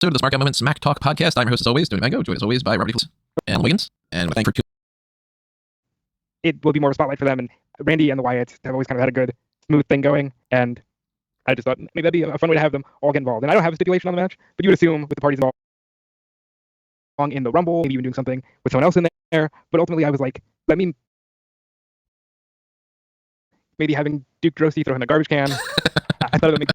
So to the Smarkoutmoment Smack Talk podcast. I'm your host as always, Tony Mango, joined as always by Robert and Wiggins. And thank you for it will be more of a spotlight for them. And Randy and the Wyatts have always kind of had a good, smooth thing going. And I just thought maybe that'd be a fun way to have them all get involved. And I don't have a stipulation on the match, but you would assume with the parties involved in the Rumble, maybe even doing something with someone else in there. But ultimately, I was like, let me maybe having Duke Drosy throw in a garbage can. I thought it would make.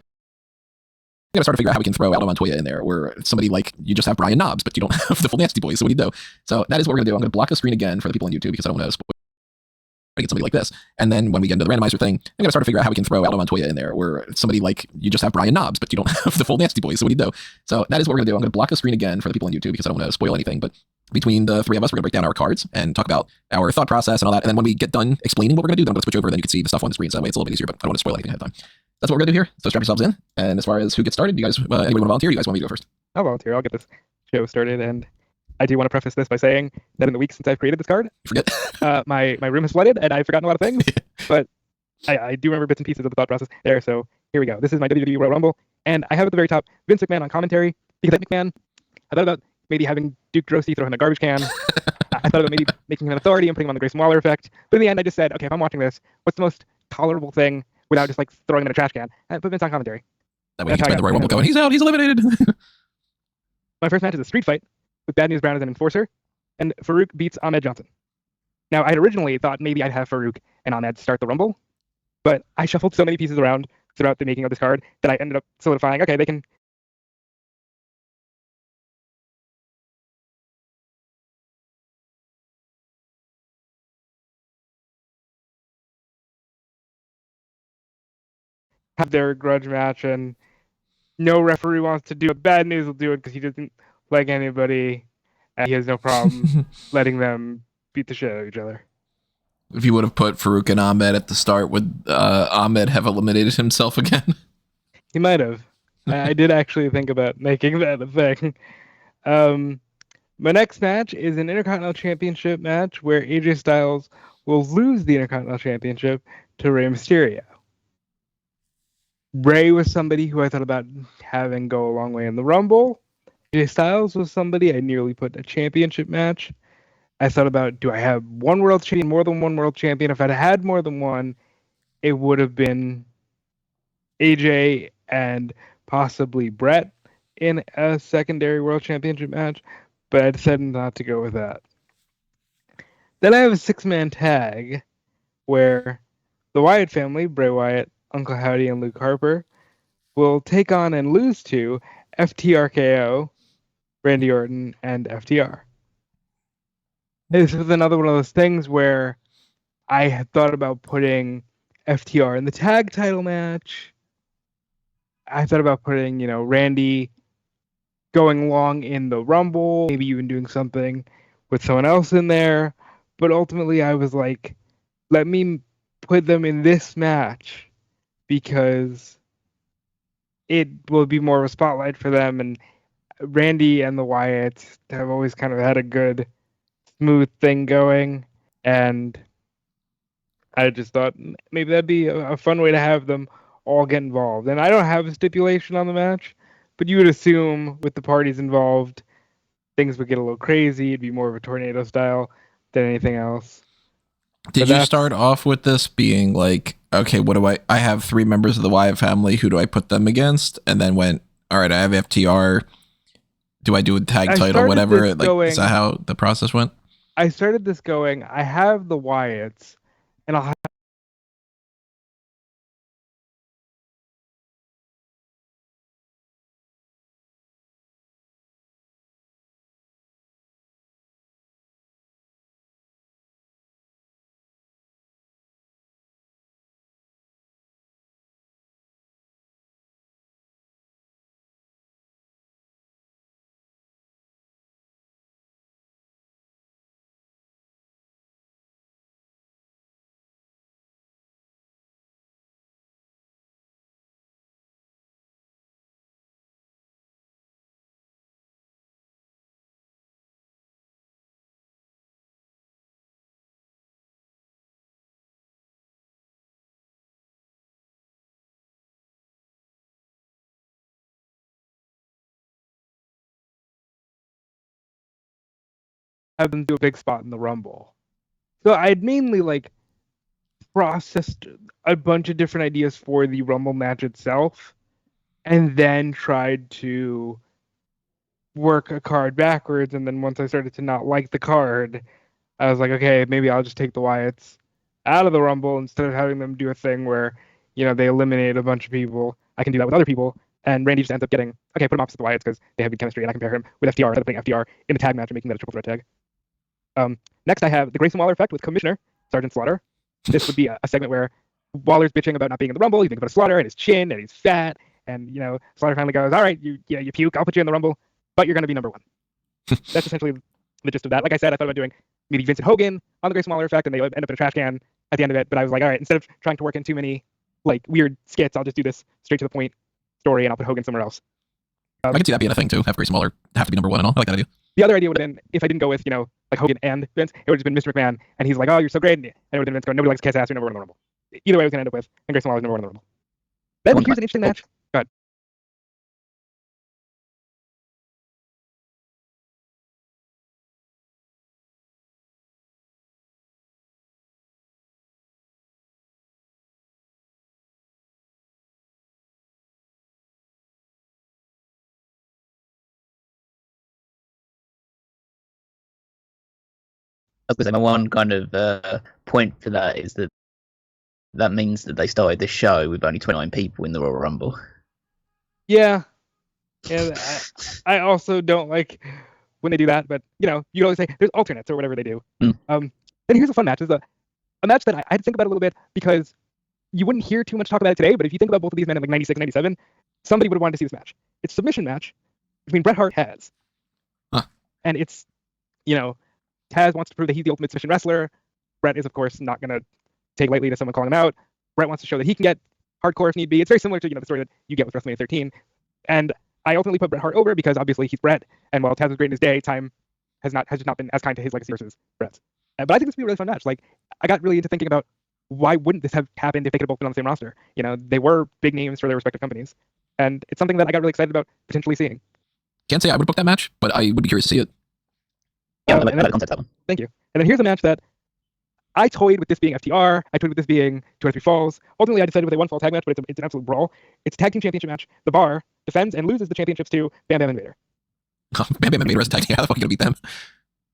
we gotta start to figure out how we can throw Aldo Montoya in there, where somebody like you just have Brian Knobs, but you don't have the full Nasty Boys. So what do you do? So that is what we're gonna do. I'm gonna block the screen again for the people on YouTube because I don't want to spoil. Get somebody like this, and then when we get into the randomizer thing, I'm gonna start to figure out how we can throw Aldo Montoya in there, where somebody like you just have Brian Knobs, but you don't have the full Nasty Boys. So what do you do? So that is what we're gonna do. I'm gonna block the screen again for the people on YouTube because I don't want to spoil anything. But between the three of us, we're gonna break down our cards and talk about our thought process and all that. And then when we get done explaining what we're gonna do, then I'm gonna switch over. Then you can see the stuff on the screen. So that way it's a little bit easier. But I don't want to spoil anything ahead of time. That's what we're gonna do here. So strap yourselves in. And as far as who gets started, you guys, anybody want to volunteer? You guys want me to go first? I'll volunteer. I'll get this show started. And I do want to preface this by saying that in the week since I've created this card, You forget. my room has flooded and I've forgotten a lot of things. But I do remember bits and pieces of the thought process there. So here we go. This is my WWE Royal Rumble. And I have at the very top Vince McMahon on commentary. Because McMahon, I thought about maybe having Duke Drosy throw in a garbage can. I thought about maybe making him an authority and putting him on the Grayson Waller effect. But in the end, I just said, okay, if I'm watching this, what's the most tolerable thing without just like throwing him in a trash can? And put Vince on commentary. That way you can spread the Royal Rumble going. He's out. He's eliminated. My first match is a street fight with Bad News Brown as an enforcer. And Farouk beats Ahmed Johnson. Now, I had originally thought maybe I'd have Farouk and Ahmed start the Rumble, but I shuffled so many pieces around throughout the making of this card that I ended up solidifying, okay, they can have their grudge match, and no referee wants to do it. Bad News will do it because he doesn't like anybody, and he has no problem letting them beat the shit out of each other. If you would have put Farouk and Ahmed at the start, would Ahmed have eliminated himself again? He might have. I did actually think about making that a thing. My next match is an Intercontinental Championship match where AJ Styles will lose the Intercontinental Championship to Rey Mysterio. Rey was somebody who I thought about having go a long way in the Rumble. AJ Styles was somebody I nearly put in a championship match. I thought about, do I have one world champion, more than one world champion? If I'd had more than one, it would have been AJ and possibly Brett in a secondary world championship match, but I decided not to go with that. Then I have a six-man tag where the Wyatt family, Bray Wyatt, Uncle Howdy, and Luke Harper, will take on and lose to FTRKO, Randy Orton, and FTR. This was another one of those things where I had thought about putting FTR in the tag title match. I thought about putting, Randy going long in the Rumble, maybe even doing something with someone else in there. But ultimately, I was like, let me put them in this match because it will be more of a spotlight for them. And Randy and the Wyatts have always kind of had a good, smooth thing going. And I just thought maybe that'd be a fun way to have them all get involved. And I don't have a stipulation on the match, but you would assume with the parties involved, things would get a little crazy. It'd be more of a tornado style than anything else. Did you start off with this being like, okay, what do I have three members of the Wyatt family. Who do I put them against? And then went, all right, I have FTR. Do I do a tag title, whatever? Like, is that how the process went? I started this going, I have the Wyatts, and I'll have have them do a big spot in the Rumble. So I'd mainly like processed a bunch of different ideas for the Rumble match itself, and then tried to work a card backwards. And then once I started to not like the card, I was like, okay, maybe I'll just take the Wyatts out of the Rumble instead of having them do a thing where, they eliminate a bunch of people. I can do that with other people. And Randy just ends up getting, okay, put him opposite the Wyatts because they have good chemistry, and I compare him with FTR instead of putting FTR in a tag match and making that a triple threat tag. Next, I have the Grayson Waller effect with Commissioner, Sergeant Slaughter. This would be a segment where Waller's bitching about not being in the Rumble. He thinks about Slaughter and his chin and he's fat. And, Slaughter finally goes, all right, you puke. I'll put you in the Rumble, but you're going to be number one. That's essentially the gist of that. Like I said, I thought about doing maybe Vincent Hogan on the Grayson Waller effect, and they end up in a trash can at the end of it. But I was like, all right, instead of trying to work in too many like weird skits, I'll just do this straight to the point story, and I'll put Hogan somewhere else. I can see that being a thing too. Have Grayson Waller have to be number one and all. I like that idea. The other idea would have been if I didn't go with like Hogan and Vince, it would have just been Mr. McMahon, and he's like, oh, you're so great, and it would have been Vince going, nobody likes kiss ass, you're number one in the Rumble. Either way, I was gonna end up with, and Grayson Waller's number one in the Rumble. Then here's an interesting match. Go ahead. I was going to say, my one kind of point for that is that means that they started the show with only 29 people in the Royal Rumble. Yeah. And I also don't like when they do that, but you always say there's alternates or whatever they do. Then here's a fun match. It's a match that I had to think about a little bit because you wouldn't hear too much talk about it today, but if you think about both of these men in like 96 and 97, somebody would have wanted to see this match. It's a submission match between Bret Hart and Taz. Huh. And it's, Taz wants to prove that he's the ultimate submission wrestler. Bret is, of course, not going to take lightly to someone calling him out. Bret wants to show that he can get hardcore if need be. It's very similar to the story that you get with WrestleMania 13. And I ultimately put Bret Hart over because obviously he's Bret, and while Taz was great in his day, time has just not been as kind to his legacy versus Bret's. But I think this would be a really fun match. Like, I got really into thinking about why wouldn't this have happened if they could have both been on the same roster? They were big names for their respective companies, and it's something that I got really excited about potentially seeing. Can't say I would book that match, but I would be curious to see it. Yeah, I like the concept of that one. Thank you. And then here's a match that I toyed with this being FTR. I toyed with this being 2 or 3 falls. Ultimately, I decided with a 1-fall tag match, but it's an absolute brawl. It's a tag team championship match. The Bar defends and loses the championships to Bam Bam and Vader. Bam Bam and Vader as a tag team. How the fuck are you gonna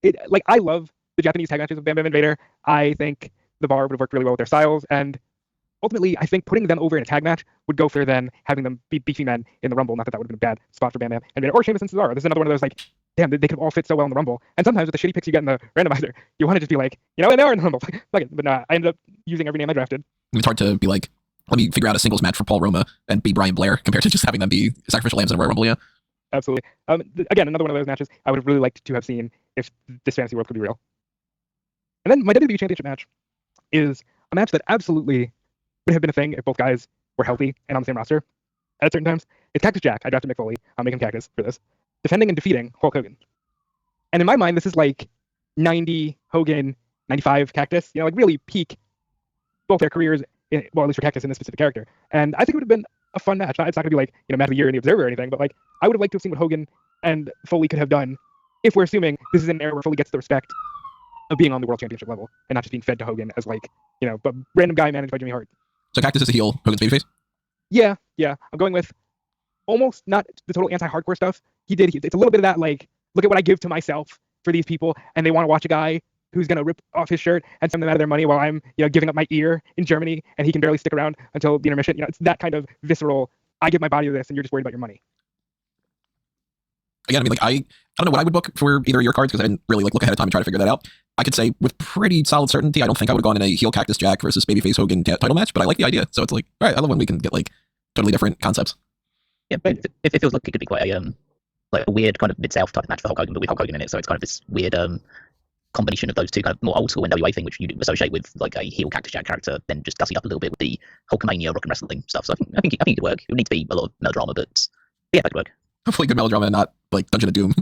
beat them? I love the Japanese tag matches with Bam Bam and Vader. I think the Bar would have worked really well with their styles, and ultimately, I think putting them over in a tag match would go further than having them beat beefy men in the Rumble. Not that that would have been a bad spot for Bam Bam and Vader or Sheamus and Cesaro. This is another one of those like, damn, they could have all fit so well in the Rumble. And sometimes with the shitty picks you get in the randomizer, you want to just be like, and they are in the Rumble. Fuck it. But no, I ended up using every name I drafted. It's hard to be like, let me figure out a singles match for Paul Roma and be Brian Blair compared to just having them be sacrificial lambs in a Royal Rumble. Yeah, absolutely. Again, another one of those matches I would have really liked to have seen if this fantasy world could be real. And then my WWE Championship match is a match that absolutely would have been a thing if both guys were healthy and on the same roster at certain times. It's Cactus Jack. I drafted Mick Foley. I'm making Cactus for this. Defending and defeating Hulk Hogan. And in my mind, this is like 90 Hogan, 95 Cactus, like really peak both their careers, at least for Cactus in this specific character. And I think it would have been a fun match. It's not going to be like, match of the year in the Observer or anything, but like, I would have liked to have seen what Hogan and Foley could have done if we're assuming this is an era where Foley gets the respect of being on the World Championship level and not just being fed to Hogan as like, but random guy managed by Jimmy Hart. So Cactus is the heel, Hogan's babyface? Yeah. I'm going with almost not the total anti-hardcore stuff. It's a little bit of that, like, look at what I give to myself for these people, and they want to watch a guy who's going to rip off his shirt and send them out of their money while I'm, giving up my ear in Germany, and he can barely stick around until the intermission. It's that kind of visceral, I give my body to this, and you're just worried about your money. Again, I mean, like, I don't know what I would book for either of your cards because I didn't really like look ahead of time and try to figure that out. I could say with pretty solid certainty, I don't think I would have gone in a heel Cactus Jack versus babyface Hogan title match, but I like the idea. So it's like, all right, I love when we can get like totally different concepts. Yeah, but it feels like it could be quite a weird kind of Mid-South type of match for Hulk Hogan, but with Hulk Hogan in it. So it's kind of this weird combination of those two kind of more old school NWA thing, which you associate with like a heel Cactus Jack character, then just gussied up a little bit with the Hulkamania rock and wrestling stuff. So I think it could work. It would need to be a lot of melodrama, but yeah, that could work. Hopefully good melodrama and not like Dungeon of Doom,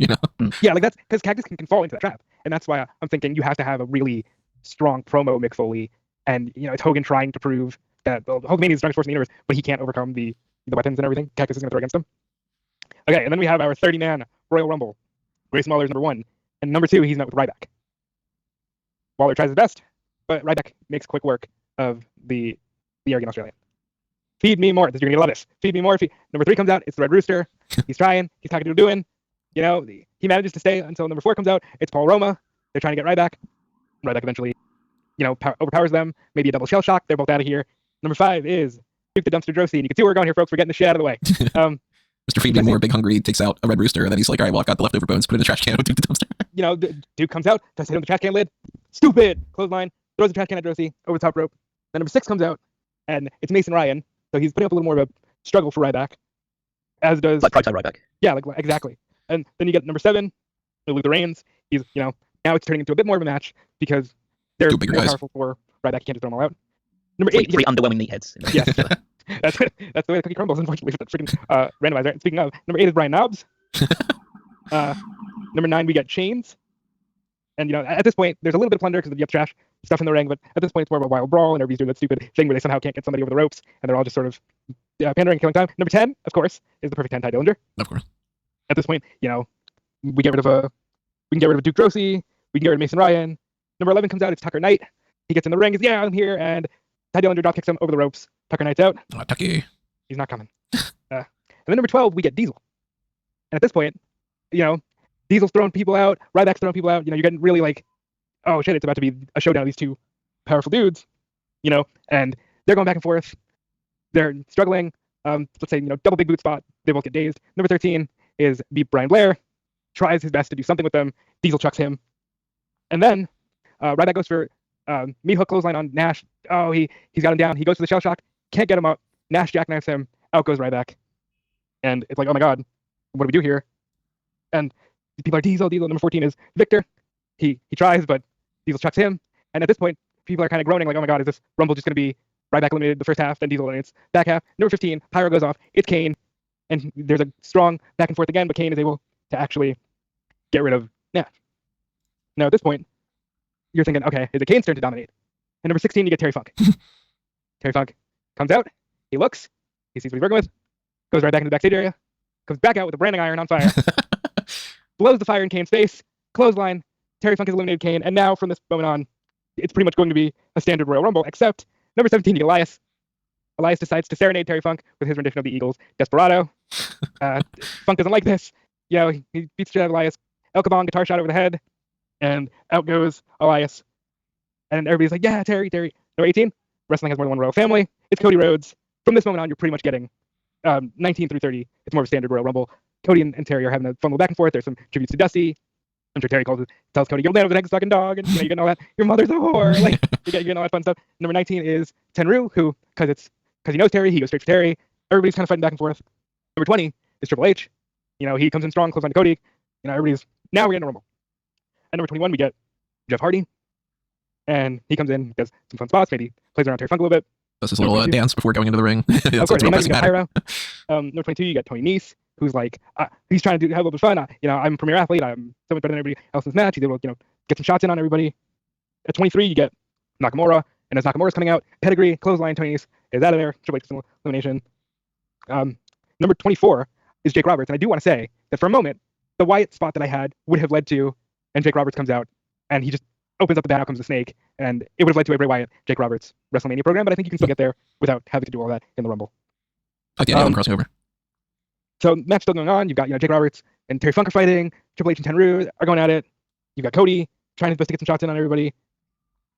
Yeah, like that's because Cactus can fall into that trap. And that's why I'm thinking you have to have a really strong promo Mick Foley. And, it's Hogan trying to prove that Hulkamania is the strongest force in the universe, but he can't overcome the weapons and everything Cactus is going to throw against him. Okay, and then we have our 30-man Royal Rumble. Grayson Waller is number 1. And number 2, he's met with Ryback. Waller tries his best, but Ryback makes quick work of the arrogant Australian. Feed me more. You're gonna love this. Feed me more. Number 3 comes out. It's the Red Rooster. He's trying. He's talking to doing. He manages to stay until number 4 comes out. It's Paul Roma. They're trying to get Ryback. Ryback eventually, overpowers them. Maybe a double shell shock. They're both out of here. Number 5 is Duke the Dumpster Drosy. And you can see where we're going here, folks. We're getting the shit out of the way. Mr. Feed Me More, Big Hungry, takes out a Red Rooster, and then he's like, all right, well, I've got the leftover bones, put it in the trash can, Duke the Dumpster. Duke comes out, tries to hit him with the trash can lid. Stupid! Clothesline, throws the trash can at Drosy over the top rope. Then number 6 comes out, and it's Mason Ryan. So he's putting up a little more of a struggle for Ryback, as does... Like Pride Ryback. Yeah, exactly. And then you get number 7, Luther Reigns. He's, now it's turning into a bit more of a match, because they're more powerful for Ryback. You can't just throw them all out. Number 8... Three underwhelming meatheads. Yes. That's the way the cookie crumbles, unfortunately, for that freaking randomizer. And speaking of, number 8 is Brian Knobs. Number 9, we get Chains. And, at this point, there's a little bit of plunder because you have trash stuff in the ring, but at this point, it's more of a wild brawl, and everybody's doing that stupid thing where they somehow can't get somebody over the ropes, and they're all just sort of pandering, killing time. Number 10, of course, is the perfect 10 Ty Dillinger. Of course. At this point, we get rid of Duke Drosy, we can get rid of Mason Ryan. Number 11 comes out, it's Tucker Knight. He gets in the ring, he's, I'm here, and Ty Dillinger drop kicks him over the ropes. Tucker Knight's out. Oh, Tucky. He's not coming. And then number 12, we get Diesel. And at this point, Diesel's throwing people out, Ryback's throwing people out. You're getting really like, oh shit, it's about to be a showdown of these two powerful dudes. And they're going back and forth. They're struggling. Let's say, double big boot spot. They both get dazed. Number 13 is beat Brian Blair. Tries his best to do something with them. Diesel chucks him. And then Ryback goes for meat hook clothesline on Nash. Oh, he's got him down. He goes for the shell shock. Can't get him up. Nash jackknifes him. Out goes Ryback. And it's like, oh my god, what do we do here? And people are Diesel. Number 14 is Victor. He tries, but Diesel chucks him. And at this point, people are kind of groaning like, oh my god, is this Rumble just going to be Ryback eliminated the first half, then Diesel eliminates back half? Number 15, Pyro goes off. It's Kane. And there's a strong back and forth again, but Kane is able to actually get rid of Nash. Now at this point, you're thinking, okay, is it Kane's turn to dominate? And number 16, you get Terry Funk. Terry Funk comes out. He looks. He sees what he's working with. Goes right back into the backstage area. Comes back out with a branding iron on fire. Blows the fire in Kane's face. Clothesline. Terry Funk has eliminated Kane. And now, from this moment on, it's pretty much going to be a standard Royal Rumble, except number 17, Elias. Elias decides to serenade Terry Funk with his rendition of the Eagles' Desperado. Funk doesn't like this. He beats the shit out of Elias. El Kabong, guitar shot over the head. And out goes Elias. And everybody's like, yeah, Terry. Number 18, wrestling has more than one royal family. It's Cody Rhodes. From this moment on, you're pretty much getting 19 through 30. It's more of a standard Royal Rumble. Cody and Terry are having a fun little back and forth. There's some tributes to Dusty. I'm sure Terry tells Cody, you'll land over the next fucking dog. And you're getting all that. Your mother's a whore. Like, you're getting all that fun stuff. Number 19 is Tenryu, who, because he knows Terry, he goes straight for Terry. Everybody's kind of fighting back and forth. Number 20 is Triple H. He comes in strong, close on to Cody. Now we're getting a Rumble. At number 21, we get Jeff Hardy. And he comes in, does some fun spots, maybe plays around Terry Funk a little bit. Does his little dance before going into the ring. Of course, you got Pyro. Number 22, you got Tony Nese, who's like, he's trying to have a little bit of fun. I'm a premier athlete. I'm so much better than everybody else in this match. He's able to, get some shots in on everybody. At 23, you get Nakamura. And as Nakamura's coming out, pedigree, clothesline, Tony Nese is out of there. Triple H elimination. Number 24 is Jake Roberts. And I do want to say that for a moment, the Wyatt spot that I had would have led to, and Jake Roberts comes out, and he just opens up the bad outcomes of Snake, and it would have led to a Bray Wyatt, Jake Roberts WrestleMania program, but I think you can still get there without having to do all that in the Rumble. Like the crossing over. So match still going on. You've got Jake Roberts and Terry Funk are fighting. Triple H and Tenryu are going at it. You've got Cody trying his best to get some shots in on everybody.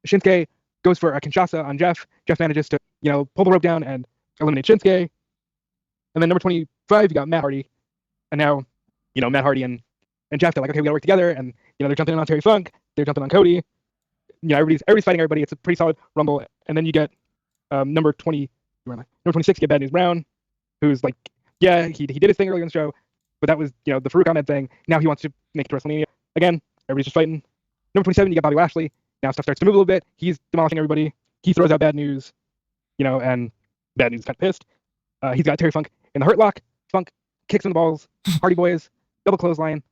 Shinsuke goes for a Kinshasa on Jeff. Jeff manages to pull the rope down and eliminate Shinsuke. And then number 25, you got Matt Hardy, and now Matt Hardy and Jeff, they're like, okay, we gotta work together, and they're jumping in on Terry Funk, they're jumping on Cody. Everybody's fighting everybody. It's a pretty solid Rumble. And then you get number 26, you get Bad News Brown, who's like, yeah, he did his thing earlier in the show, but that was the Farouk Ahmed thing. Now he wants to make it to WrestleMania again. Everybody's just fighting. Number 27, you got Bobby Lashley. Now stuff starts to move a little bit. He's demolishing everybody. He throws out Bad News, and Bad News is kind of pissed. He's got Terry Funk in the Hurt Lock. Funk kicks in the balls. Hardy Boys, double clothesline.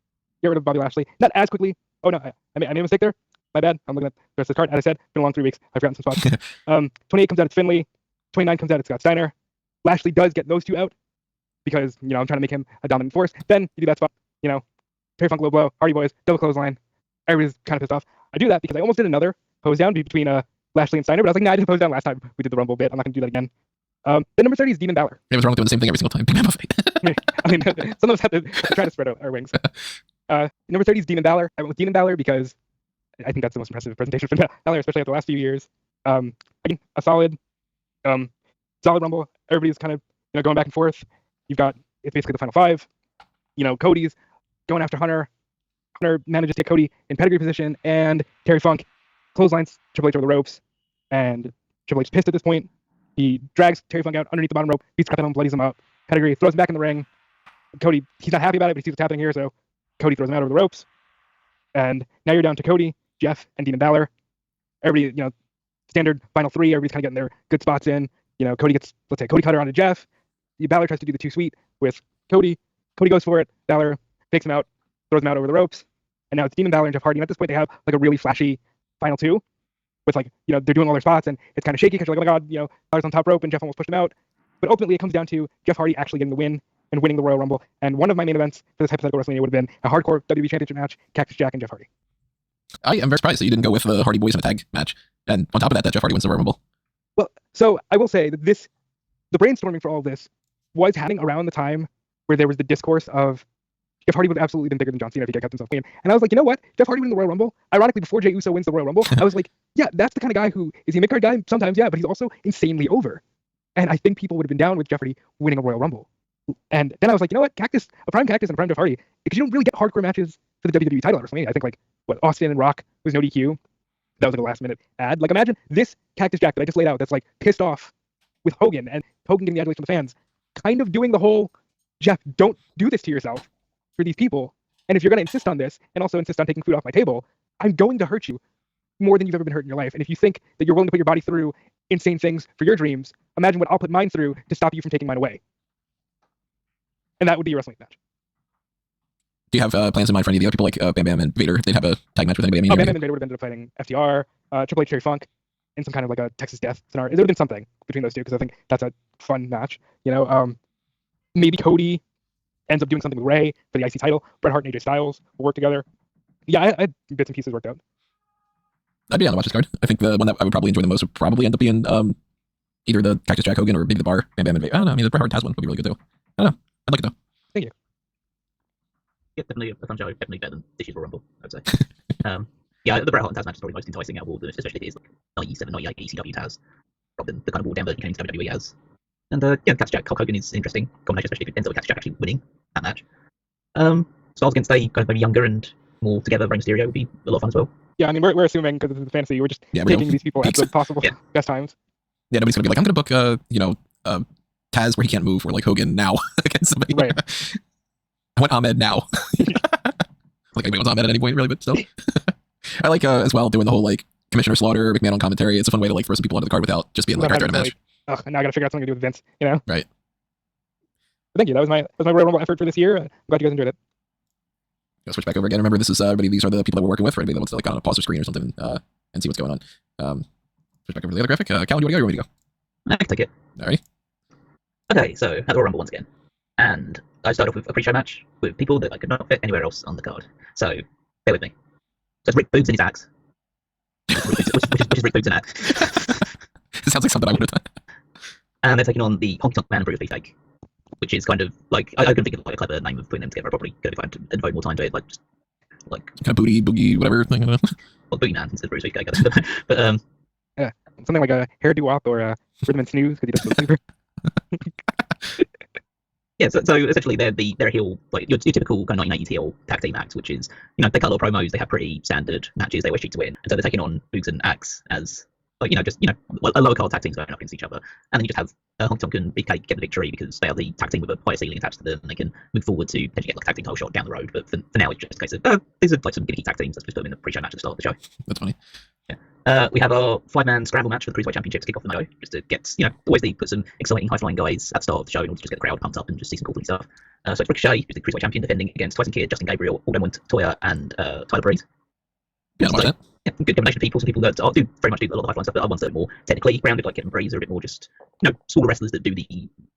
Get rid of Bobby Lashley. Not as quickly. Oh no, I made a mistake there. My bad. I'm looking at the rest of the card. As I said, been a long 3 weeks. I've forgotten some spots. 28 comes out, it's Finley. 29 comes out, it's Scott Steiner. Lashley does get those two out because, I'm trying to make him a dominant force. Then you do that spot, Terry Funk low blow, Hardy Boys, double clothesline. Everybody's kind of pissed off. I do that because I almost did another pose down between Lashley and Steiner, but I was like, nah, I did pose down last time we did the Rumble bit. I'm not gonna do that again. Then number 30 is Demon Balor. It was wrong with doing the same thing every single time. Big man fight. I mean, some of us have to try to spread out our wings. Number 30 is Demon Balor. I went with Demon Balor because I think that's the most impressive presentation for Balor, especially after the last few years. I mean, a solid Rumble. Everybody's kind of going back and forth. You've got it's basically the final five. Cody's going after Hunter. Hunter manages to take Cody in pedigree position, and Terry Funk clotheslines Triple H over the ropes, and Triple H is pissed at this point. He drags Terry Funk out underneath the bottom rope, beats crap out of him, bloodies him up. Pedigree throws him back in the ring. Cody, he's not happy about it, but he sees what's happening here, so Cody throws him out over the ropes. And now you're down to Cody, Jeff, and Demon Balor. Everybody, standard final three. Everybody's kind of getting their good spots in. Cody gets, let's say, Cody cutter onto Jeff. Balor tries to do the 2 sweet with Cody. Cody goes for it. Balor takes him out, throws him out over the ropes. And now it's Demon Balor and Jeff Hardy. And at this point, they have like a really flashy final two with they're doing all their spots, and it's kind of shaky because you're like, oh my God, Balor's on top rope and Jeff almost pushed him out. But ultimately, it comes down to Jeff Hardy actually getting the win and winning the Royal Rumble. And one of my main events for this hypothetical WrestleMania would have been a hardcore WWE Championship match, Cactus Jack and Jeff Hardy. I am very surprised that you didn't go with the Hardy Boys in a tag match. And on top of that Jeff Hardy wins the Royal Rumble. Well, so I will say that the brainstorming for all of this was happening around the time where there was the discourse of Jeff Hardy would have absolutely been bigger than John Cena if he kept himself clean. And I was like, you know what? Jeff Hardy winning the Royal Rumble, ironically, before Jey Uso wins the Royal Rumble, I was like, yeah, that's the kind of guy who is he a mid-card guy? Sometimes, yeah, but he's also insanely over. And I think people would have been down with Jeff Hardy winning a Royal Rumble. And then I was like, you know what? A prime Cactus and a prime Jeff Hardy, because you don't really get hardcore matches for the WWE title at WrestleMania. I think Austin and Rock was no DQ. That was like a last-minute ad. Like, imagine this Cactus Jack that I just laid out that's pissed off with Hogan, and Hogan getting the adulation from the fans, kind of doing the whole, Jeff, don't do this to yourself for these people. And if you're going to insist on this and also insist on taking food off my table, I'm going to hurt you more than you've ever been hurt in your life. And if you think that you're willing to put your body through insane things for your dreams, imagine what I'll put mine through to stop you from taking mine away. And that would be your wrestling match. Do you have plans in mind for any of the other people like Bam Bam and Vader? They'd have a tag match with anybody? Bam Bam and Vader would have ended up fighting FTR, Triple H, Terry Funk, in some kind of a Texas Death scenario. It would have been something between those two because I think that's a fun match. Maybe Cody ends up doing something with Ray for the IC title. Bret Hart and AJ Styles will work together. Yeah, I had bits and pieces worked out. I'd be on the watch this card. I think the one that I would probably enjoy the most would probably end up being either the Cactus Jack Hogan or maybe the Bar Bam Bam and Vader. I don't know. I mean, the Bret Hart has one would be really good too. I don't know. I'd like it though. Thank you. Yeah, definitely a fun show. Definitely better than this year's Royal Rumble, I'd say. Yeah, the Bret Hart and Taz match is probably most enticing out of all of them, especially if it is 97, 98 ECW Taz, rather than the kind of war down version into WWE has. And Cactus Jack, Hulk Hogan is an interesting combination, especially if it ends up with Cactus Jack actually winning that match. Styles against a kind of maybe younger and more together Rey Mysterio would be a lot of fun as well. Yeah, I mean, we're assuming because it's fantasy, we're just taking these people at the possible best times. Yeah, nobody's gonna be like, I'm gonna book Taz where he can't move, or like Hogan now against somebody. Right. I want Ahmed now. Like anybody wants Ahmed at any point, really, but still. I like as well doing the whole Commissioner Slaughter, McMahon on commentary. It's a fun way to throw some people under the card without just being right there in a match. Now I gotta figure out something to do with Vince, Right. But thank you. That was my Royal Rumble effort for this year. I'm glad you guys enjoyed it. Go switch back over again. Remember, this is everybody. These are the people that we're working with. For anybody that wants to on a pause their screen or something and see what's going on. Switch back over to the other graphic. Cal, you want to go? Or you want me to go? I can take it. Alright. Okay, so at the Royal Rumble once again, and I start off with a pre-show match with people that I could not fit anywhere else on the card. So bear with me. So it's Rick Boogs and his axe, which is Rick Boogs and axe. This sounds like something I would have done. And they're taking on the Honky Tonk Man and Bruce Beefcake, which is kind of I couldn't think of a clever name of putting them together. I probably could if I had to devote more time to it, just kind of boogie, whatever thing. Well, Boogie Man instead of Bruce Beefcake, I guess. But yeah, something like a hair doo-wop or a rhythm and snooze because he does sleeper. Yeah, so essentially they're heel, your typical kind of 1980s heel tag team act, which is they cut a lot of promos, they have pretty standard matches, they always cheat to win, and so they're taking on Boogs and Axe as a lower card tag teams going up against each other, and then you just have Honky Tonk and Beefcake get the victory because they are the tag team with a higher ceiling attached to them, and they can move forward to potentially get a tag team title shot down the road. But for now, it's just a case of these are some gimmicky tag teams. Let's just put them in the pre-show match at the start of the show. That's funny. Yeah. We have our 5-man scramble match for the Cruiserweight Championship to kick off the night, just to get, always put some exciting high-flying guys at the start of the show in order to just get the crowd pumped up and just see some cool stuff. So it's Ricochet, who's the Cruiserweight Champion, defending against Tyson Kidd, Justin Gabriel, Alden Wint, Toya, and Tyler Breeze. Yeah, watch that. good combination of people. Some people that do very much do a lot of high-flying stuff, but are ones that are more technically grounded, like Kevin Breeze, are a bit more just, smaller wrestlers that do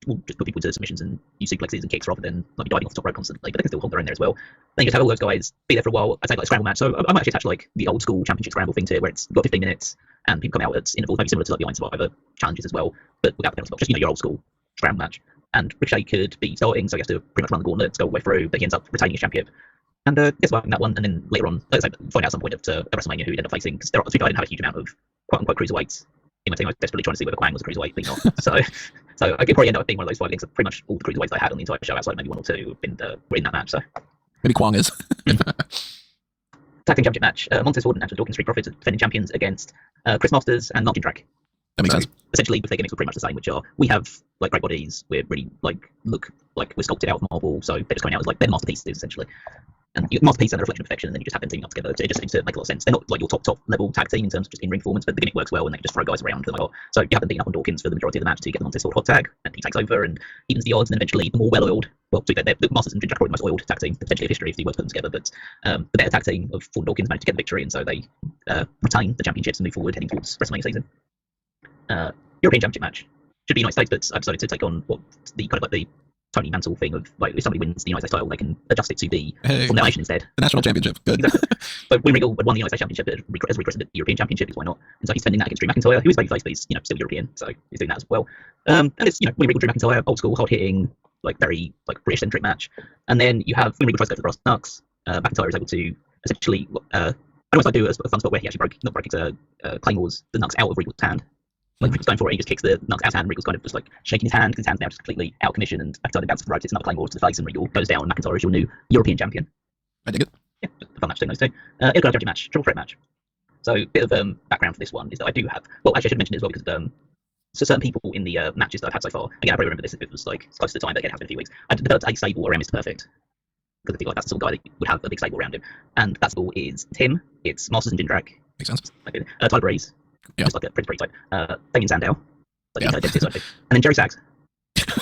will just put people into submissions and use suplexes and kicks rather than like diving off the top rope constantly. But they can still hold their own there as well. Then you just have all those guys be there for a while. I'd say like a scramble match. So I might actually attach like the old school championship scramble thing to it, where it's got 15 minutes and people come out at intervals, maybe similar to like the Iron Survivor challenges as well, but without the penalty box. Just your old school scramble match. And Ricochet could be starting, so he has to pretty much run the gauntlet, go all the way through, but he ends up retaining his championship. And guess what, that one, and then later on, like I say, find out at some point of WrestleMania who he'd end up facing, because there are two guys didn't have a huge amount of quote-unquote cruiserweights in my team. I was desperately trying to see whether Quang was a cruiserweight, but not. So I could probably end up being one of those 5 links of pretty much all the cruiserweights I had on the entire show, outside maybe 1 or 2 were in that match. So Maybe Kwang is. Tag team championship match, Montez Ford and Angela Dawkins, Street Profits, are defending champions against Chris Masters and Martin Drake. That makes sense. Essentially, their gimmicks were pretty much the same, which are, we have like great bodies, we're really look like we're sculpted out of marble, so they're just coming out as like they're masterpieces essentially. And masterpiece and a reflection of perfection, and then you just have them teaming up together. It just seems to make a lot of sense. They're not like your top level tag team in terms of just in-ring performance, but the gimmick works well, and they can just throw guys around. So you have them beating up on Dawkins for the majority of the match to get them on this sort of hot tag, and he takes over and evens the odds, and then eventually the more well-oiled, the Masters and Ginger are probably the most oiled tag team potentially of history if you were to put them together, but the better tag team of Ford and Dawkins managed to get the victory, and so they retain the championships and move forward heading towards WrestleMania season. European Championship match should be United States, but I decided to take on what the kind of like the Tony Mantle thing of like if somebody wins the United States title, they can adjust it to be from their nation instead. The national championship, good. Exactly. So William Regal had won the United States Championship, but has requested the European Championship, because why not? And so he's defending that against Drew McIntyre, who is babyface, but he's still European, so he's doing that as well. And it's William Regal, Drew McIntyre, old school, hard hitting, like very like British centric match. And then you have William Regal tries to go for the brass knucks. McIntyre is able to essentially I don't do a fun spot where he actually broke his claymores the knucks out of Regal's hand. Like Regal's going for it, he just kicks the knucks out of his hand, and Regal's kind of just like shaking his hand, because his hand's now just completely out of commission, and McIntyre bounces from ropes, it's another claymore to the face, and Regal goes down, and McIntyre is your new European champion. I dig it. Yeah, a fun match between those two. Championship match, triple threat match. So a bit of background for this one is that I do have, well actually I should mention it as well, because so certain people in the matches that I've had so far, again I probably remember this if it was like close to the time, but again it has been a few weeks, I developed a stable around Mr. Perfect, because I think like that's the sort of guy that would have a big stable around him, and that stable is Tim, it's Masters and Jindrak, Makes sense. okay, Tyler Breeze, Yeah. just like a Prince Bree type, Damien Sandow, like Yeah. and then Jerry Sags.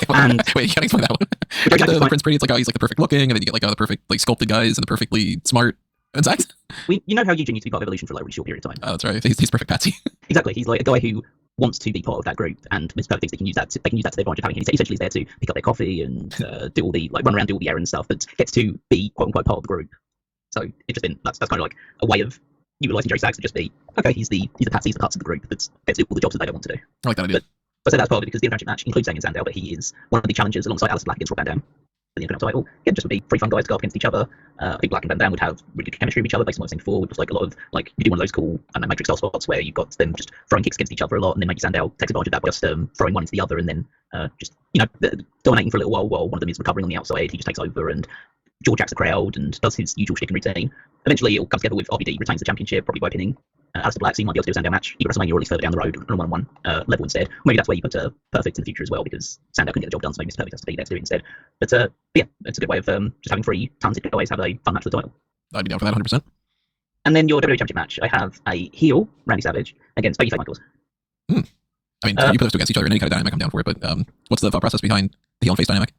And Wait, you gotta explain that one. You got the Prince Brady, it's like, oh, he's like the perfect looking, and then you get like the perfect like sculpted guys and the perfectly smart and Zax. you know how Eugene used to be part of Evolution for like a really short period of time. Oh, that's right. He's perfect Patsy. Exactly, he's like a guy who wants to be part of that group, and Mr. Perfect thinks they can use that to their advantage of having him. He essentially is there to pick up their coffee and do all the run around, do all the errand stuff, but gets to be quote unquote part of the group. So it's just been that's kind of like a way of utilising Jerry Sags to just be okay. He's the Patsy, he's the parts of the group that's gets to do all the jobs that they don't want to do. I like that idea. But I say that's part of it because the championship match includes Damien Sandow, but he is one of the challengers alongside Alistair Black against Rob Van Dam for the Intercontinental title. Again, just would be 3 fun guys to go up against each other. I think Black and Van Dam would have really good chemistry with each other based on what I was saying before, with like a lot of like you do one of those cool Matrix style spots where you've got them just throwing kicks against each other a lot, and then maybe Sandow takes advantage of that by just throwing one into the other, and then just dominating for a little while one of them is recovering on the outside. He just takes over and George acts the crowd and does his usual shtick and routine. Eventually, it'll come together with RVD retains the championship, probably by pinning Alistair Black, so you might be able to do a Sandow match either WrestleMania or at least further down the road on a one-on-one level instead. Or maybe that's where you put Perfect in the future as well, because Sandow can get the job done, so maybe Mr. Perfect has to be there to do it instead. But yeah, it's a good way of just having 3 talented guys have a fun match for the title. I'd be down for that 100%. And then your WWE Championship match, I have a heel, Randy Savage, against babyface Michaels. I mean, you put those two against each other in any kind of dynamic, I'm down for it, but what's the thought process behind the heel and face dynamic?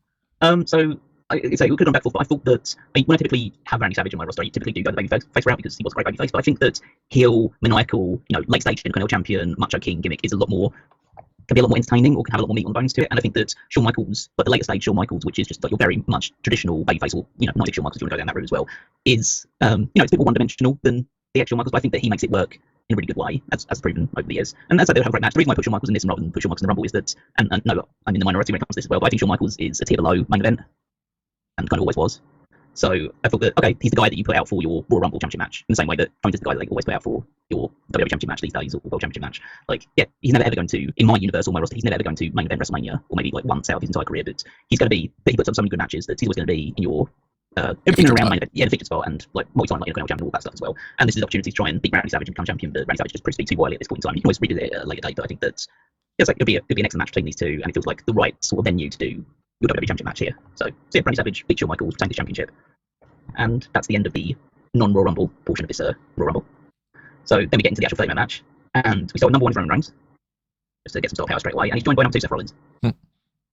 So I'd say it could have gone back and forth, but I thought that when I typically have Randy Savage on my roster, I typically do go the babyface route because he was a great babyface. But I think that heel, maniacal, late stage Intercontinental champion, Macho King gimmick is can be a lot more entertaining or can have a lot more meat on the bones to it. And I think that Shawn Michaels, like the later stage Shawn Michaels, which is just like your very much traditional babyface, or not Shawn Michaels, if you want to go down that route as well, is it's a bit more one dimensional than the actual Michaels. But I think that he makes it work in a really good way, as proven over the years. And as I said, they'll have a great match. The reason why I put Shawn Michaels in this rather than put Shawn Michaels in the Rumble is that, and no, I'm in the minority when it comes to this as well, but I think Shawn Michaels is a tier below main event, and kind of always was. So I thought that, okay, he's the guy that you put out for your Royal Rumble Championship match, in the same way that Tony's the guy that they always put out for your WWE Championship match these days, or World Championship match. Like, yeah, he's never ever going to, in my universe or my roster, he's never ever going to main event WrestleMania, or maybe like once out of his entire career, but he's going to be, but he puts up so many good matches that he's always going to be in your everything around main event, the featured spot, and like multi-time like Intercontinental champion, all that stuff as well. And this is an opportunity to try and beat Randy Savage and become champion, but Randy Savage just proves to be too wily at this point in time. You can always revisit it at a later date, but I think that it'll be an excellent match between these two, and it feels like the right sort of venue to do your WWE Championship match here. So yeah, Randy Savage beats Shawn Michaels, retains the championship, and that's the end of the non-Royal Rumble portion of this Royal Rumble. So then we get into the actual 30-man match, and we start with number 1 is Roman Reigns, just to get some star power straight away, and he's joined by number 2 Seth Rollins.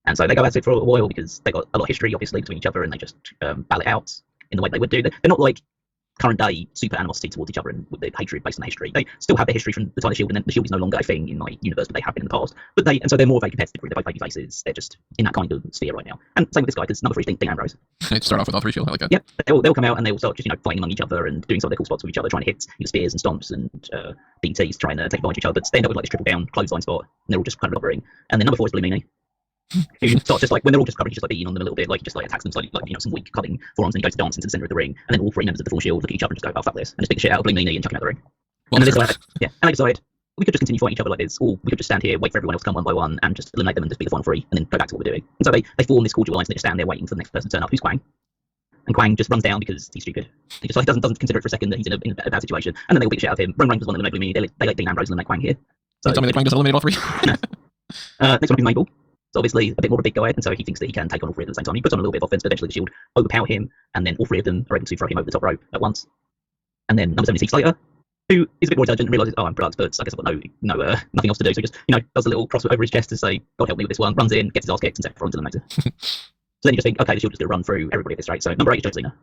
And so they go at it for a while because they got a lot of history obviously between each other, and they just battle it out in the way they would do. They're not like current day super animosity towards each other and with their hatred based on their history. They still have their history from the time of the Shield, and then the Shield is no longer a thing in my universe, but they have been in the past. But so they're more of a competitive group. They're both baby faces. They're just in that kind of sphere right now. And same with this guy, because number 3 is Dean Ambrose. Start off with all 3 Shield. I like that. Yep, they'll come out and they'll start just fighting among each other and doing some of their cool spots with each other, trying to hit spears and stomps and DTs, trying to take advantage of each other. But they end up with this triple down clothesline spot, and they're all just kind of ring. And then number 4 is Blue Meanie. He starts just when they're all just covering, just beating on them a little bit, he just attacks them slightly, some weak cutting forearms, and he goes to dance into the center of the ring, and then all 3 members of the full Shield look at each other and just go, "Oh fuck this," and just beat the shit out of Blue Meanie and chuck him out the ring. Well, and then they decide we could just continue fighting each other like this, or we could just stand here, wait for everyone else to come one by one, and just eliminate them and just be the final 3, and then go back to what we're doing. And so they form this cordial alliance, and they just stand there waiting for the next person to turn up, who's Quang. And Quang just runs down because he's stupid. He just doesn't consider it for a second that he's in a bad situation, and then they all beat the shit out of him. Roman Reigns was one of them, Blue Meanie. They let Dean Ambrose eliminate Quang here. So tell me that Quang doesn't eliminate all 3. Next one is Mabel. So obviously a bit more of a big guy, and so he thinks that he can take on all 3 at the same time. He puts on a little bit of offense, but eventually the Shield overpower him, and then all 3 of them are able to throw him over the top rope at once. And then number 7 is Heath Slater, who is a bit more intelligent and realizes, I'm drugs, but I guess I've got nothing else to do. So he just does a little crossfoot over his chest to say, God help me with this one. Runs in, gets his ass kicked, and sets Rollins eliminated. So then you just think, okay, the Shield is going to run through everybody at this rate. So number 8 is John Cena.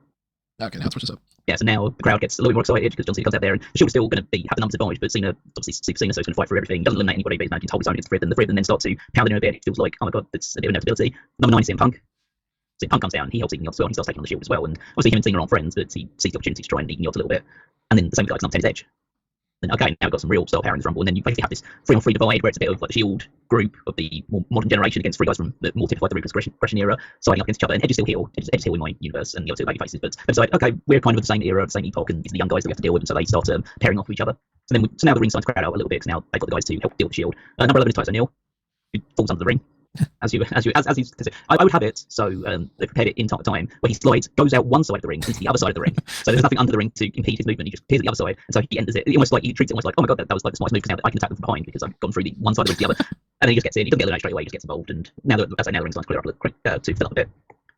Okay, now let's switch this up. Yeah, so now the crowd gets a little bit more excited because John Cena comes out there, and the Shield is still going to have the numbers advantage, but Cena obviously Super Cena, so he's going to fight through everything. He doesn't eliminate anybody, but he's hold his own against the Thread, and the Thread then start to pound in a bit. It feels like, oh my god, it's a bit of inevitability. Number 9 is CM Punk. CM Punk comes down, he helps Ethan Yods as well, and he starts taking on the Shield as well. And obviously him and Cena aren't friends, but he sees the opportunity to try and Ethan Yods a little bit. And then the same guy comes number 10 is Edge. Then okay, now we've got some real star power in this Rumble, and then you basically have this 3-on-3 divide where it's a bit of the Shield group of the more modern generation against 3 guys from the more typified the Ruthless Aggression era, siding up against each other. And Edge is still heel. Edge is heel in my universe, and the other 2 baby faces. But they decide, okay, we're kind of of the same era, the same epoch, and these are the young guys that we have to deal with, and so they start pairing off with each other. So now the ring signs crowd out a little bit, because now they've got the guys to help deal with the Shield. Number 11 is Titus O'Neil, who falls under the ring. As I would have it, so they prepared it in time where he slides, goes out one side of the ring into the other side of the ring. So there's nothing under the ring to impede his movement. He just appears at the other side, and so he enters it. He treats it almost like, oh my god, that was like the smartest move, because now I can attack them from behind because I've gone through the one side of the ring to the other. And then he just gets in. He doesn't get eliminated straight away. He just gets involved, and now the ring signs clear up to fill up a bit.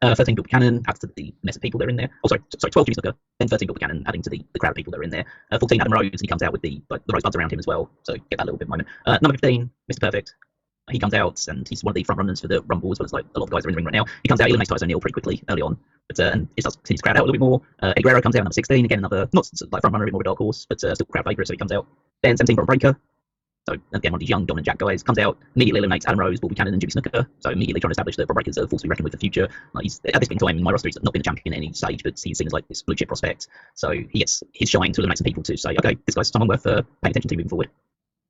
13 Bill Buchanan adds to the mess of people that are in there. Oh, sorry, 12 Jimmy Snooker, then 13 Bill Buchanan adding to the crowd of people that are in there. 14 Adam Rose, and he comes out with the rosebuds around him as well, so get that little bit moment. Number 15, Mr. Perfect. He comes out, and he's one of the front runners for the Rumble, as well as a lot of the guys that are in the ring right now. He comes out, he eliminates Titus O'Neil pretty quickly early on, but and it starts to continue to crowd out a little bit more. Eddie Guerrero comes out, number 16, again another not like front runner, a bit more of a dark horse, but still crowd favourite, so he comes out. Then 17 Braun Breaker. So again, one of these young Don and Jack guys comes out, immediately eliminates Adam Rose, Bull Buchanan, and Jimmy Snooker. So immediately trying to establish that Braun Breaker's a force to be reckoned with the future. Like at this point in time in my roster, he's not been a champion at any stage, but he's seen as like this blue chip prospect. So he gets his shine to eliminate some people to say, okay, this guy's someone worth paying attention to moving forward.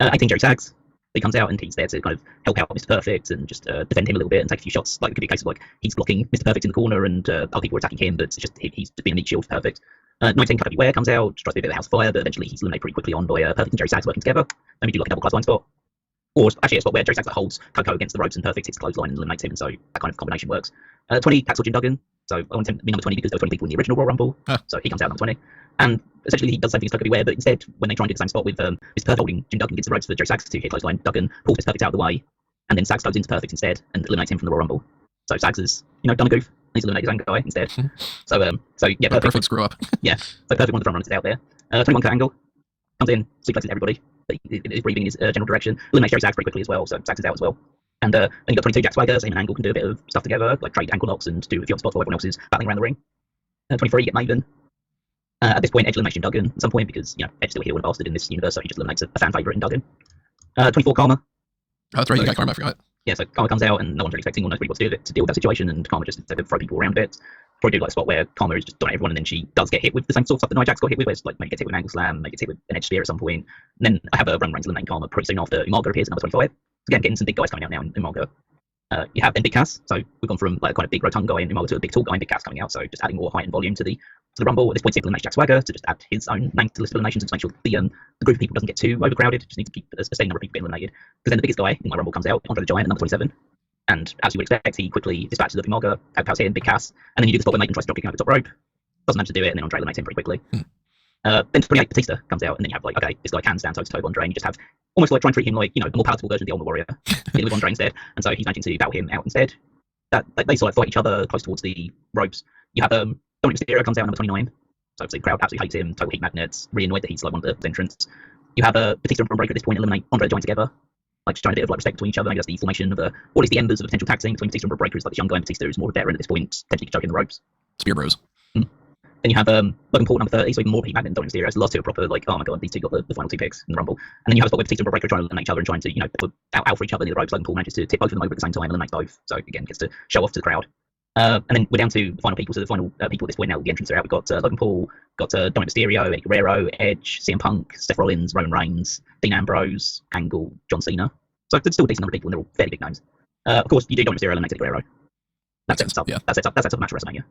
18 Jerry Sags. He comes out and he's there to kind of help out Mr. Perfect and just defend him a little bit and take a few shots. Like it could be a case of like he's blocking Mr. Perfect in the corner and other people are attacking him, but it's just he's just being a meat shield for Perfect. 19 Cut Ware comes out, tries to be a bit of a house fire, but eventually he's eliminated pretty quickly on by Perfect and Jerry Sags working together. Then we do like a double clothesline spot. Or actually a spot where Jerry Sags holds Coco against the ropes and Perfect hits clothesline and eliminates him, and so that kind of combination works. 20 Hacksaw Jim Duggan. So I want him to be number 20 because there were 20 people in the original Royal Rumble. So he comes out number 20. And essentially he does the same thing as Coco Ware, but instead when they try and do the same spot with Mr. Perfect holding Jim Duggan against the ropes for Jerry Sags to hit clothesline, Duggan pulls Mr. Perfect out of the way, and then Sags goes into Perfect instead and eliminates him from the Royal Rumble. So Sags has, done a goof. He's eliminated his own guy instead. So yeah, Perfect screw up. Yeah, so Perfect, one of the front runners is out there. 21 Kurt Angle comes in, suplexes everybody. Is breathing in his general direction. Eliminates Jerry Sags pretty quickly as well, so Sags is out as well. And then you've got 22 Jack Swagger, same and Angle can do a bit of stuff together, like trade ankle locks and do a few other spots while everyone else is battling around the ring. 23 you get Maven. At this point, Edge eliminates Jim Duggan at some point because Edge is still a heel and a bastard in this universe, so he just eliminates a fan favourite in Duggan. 24 Karma. Oh, that's right, you got Karma, I forgot. Yeah, so Karma comes out and no one's really expecting or knows really what to deal with that situation, and Karma just throw people around a bit. Probably do like a spot where Karma is just dominating everyone, and then she does get hit with the same sort of stuff that Nia Jax got hit with, where it's like maybe gets hit with an angle slam, maybe gets hit with an edge spear at some point. And then I have a Roman Reigns eliminating Karma pretty soon after Umaga appears at number 25. Again, getting some big guys coming out now in Umaga. You have then Big Cass, so we've gone from like quite a big rotund guy in Umaga to a big tall guy in Big Cass coming out, so just adding more height and volume to the Rumble. At this point, he eliminates Jack Swagger to just add his own name to the list of eliminations to make sure the group of people doesn't get too overcrowded. Just need to keep a steady number of people getting eliminated. Because then the biggest guy in my Rumble comes out, Andre the Giant at number 27. And as you would expect, he quickly dispatches of Umaga, outpowers him, Big Cass, and then you do the spot where Nathan tries to drop kick him over the top rope. Doesn't manage to do it, and then Andre eliminates him pretty quickly. Then 28 Batista comes out, and then you have like, okay, this guy can stand toe to toe with Andre, and you just have almost like try and treat him like, a more palatable version of the Ultimate Warrior, with Andre instead. And so he's managing to battle him out instead. They sort of fight each other close towards the ropes. You have Dominic Mysterio comes out number 29. So obviously the crowd absolutely hates him, total heat magnets, really annoyed that he's like one of the entrants. You have Batista and Braun Breaker at this point eliminate Andre the Giant together. Like just trying a bit of like respect between each other. Maybe that's the formation of or at least the embers of a potential tag team between Batista and Braun Breaker. Is like this young guy and Batista who's more of a veteran at this point, potentially choking the ropes. Spear Bros. Then you have Logan Paul number 30, so even more Pete Magnet and Dominic Mysterio. So the last two are proper, like, oh my god, these two got the final two picks in the Rumble. And then you have a spot where Batista and Brock Breaker trying to eliminate each other and trying to, you know, out for each other near the ropes. Logan Paul manages to tip both of them over at the same time and eliminates both. So again, gets to show off to the crowd. And then we're down to the final people. So the final people at this point now, the entrants are out. We've got Logan Paul, got Dominic Mysterio, Eddie Guerrero, Edge, CM Punk, Seth Rollins, Roman Reigns, Dean Ambrose, Angle, John Cena. So there's still a decent number of people, and they're all fairly big names. Of course, you do Dominic Mysterio eliminate Eddie Guerrero. That sets up. Yeah. That sets up a match for WrestleMania,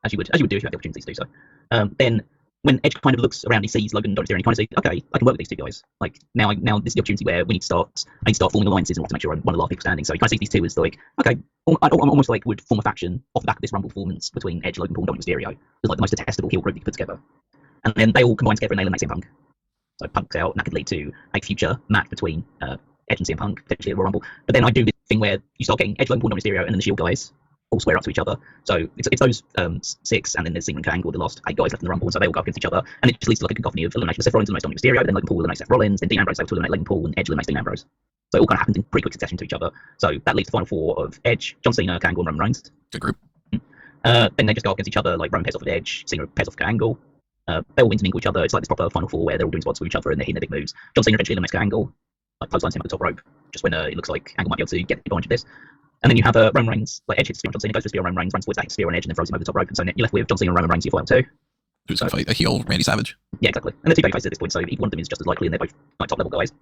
as you would do if you had the opportunity to do so. Then when Edge kind of looks around, he sees Logan and Dominic Mysterio, and he kind of says, "Okay, I can work with these two guys. Like now this is the opportunity where we need to start. I need to start forming alliances in order to make sure I'm one of the last people standing." So he kind of sees these two as like, okay, I almost like would form a faction off the back of this Rumble performance between Edge, Logan Paul, and Dominic Mysterio. It's like the most detestable heel group you could put together, and then they all combine together and they eliminate CM Punk. So Punk's out, and that could lead to a future match between Edge and CM Punk, potentially at Royal Rumble. But then I do this thing where you start getting Edge, Logan Paul, Dominic Mysterio, and then the Shield guys all square up to each other. So it's those 6, and then there's Cena and Angle, the last 8 guys left in the Rumble, and so they all go up against each other, and it just leads to like a cacophony of elimination. Seth Rollins eliminates Dominic Mysterio, then Logan Paul eliminates Seth Rollins, then Dean Ambrose is able to eliminate Logan Paul, and Edge eliminates Dean Ambrose. So it all kind of happens in pretty quick succession to each other. So that leads to the final 4 of Edge, John Cena, Angle, and Roman Reigns. Good group. Then they just go up against each other, like Roman pairs off with Edge, Cena pairs off with Angle. They all intermingle each other. It's like this proper final 4 where they're all doing spots for each other and they're hitting their big moves. John Cena eventually eliminates Angle, like clotheslines him at the top rope, just when it looks like Angle might be able to get advantage of this. And then you have Roman Reigns, like Edge hits spear on John Cena, goes for spear on Roman Reigns, runs towards that, hits spear on Edge, and then throws him over the top rope. And so you're left with John Cena and Roman Reigns, your final 2. Who's going to fight a heel Randy Savage? Yeah, exactly. And they're 2 babyfaces at this point, so either one of them is just as likely, and they're both like top level guys.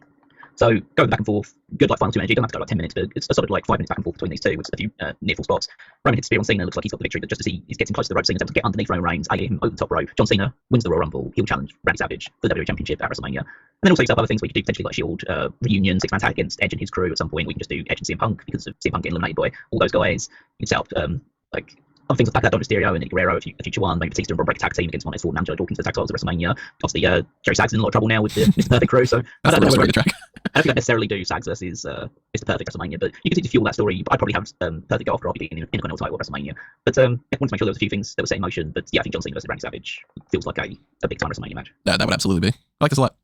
So going back and forth, good like final 2 energy. Don't have to go like 10 minutes, but it's a sort of like 5 minutes back and forth between these two with a few near full spots. Roman hits spear on Cena, looks like he's got the victory, but just as he's getting close to the rope, Cena's able to get underneath Roman Reigns, get him over the top rope. John Cena wins the Royal Rumble. He'll challenge Randy Savage for the WWE Championship at WrestleMania. And then also you set up other things where you could do potentially like Shield reunion, 6-man tag against Edge and his crew at some point. We can just do Edge and CM Punk because of CM Punk getting eliminated by all those guys. You can set up like other things like that, Dominic Mysterio and Eddie Guerrero, a future one, maybe Batista and Brock Breaker tag team against Montez Ford and Angelo Dawkins for the tag titles at WrestleMania. Obviously, Jerry Sags in a lot of trouble now with the Mr. Perfect crew, so I don't know whether I don't think I'd necessarily do Sags versus Mr. Perfect WrestleMania, but you can see to fuel that story. I'd probably have Perfect go after Robbie being in the Intercontinental title at WrestleMania. But I wanted to make sure there was a few things that were set in motion. But yeah, I think John Cena versus Randy Savage feels like a big time WrestleMania match. That would absolutely be. I like this a lot.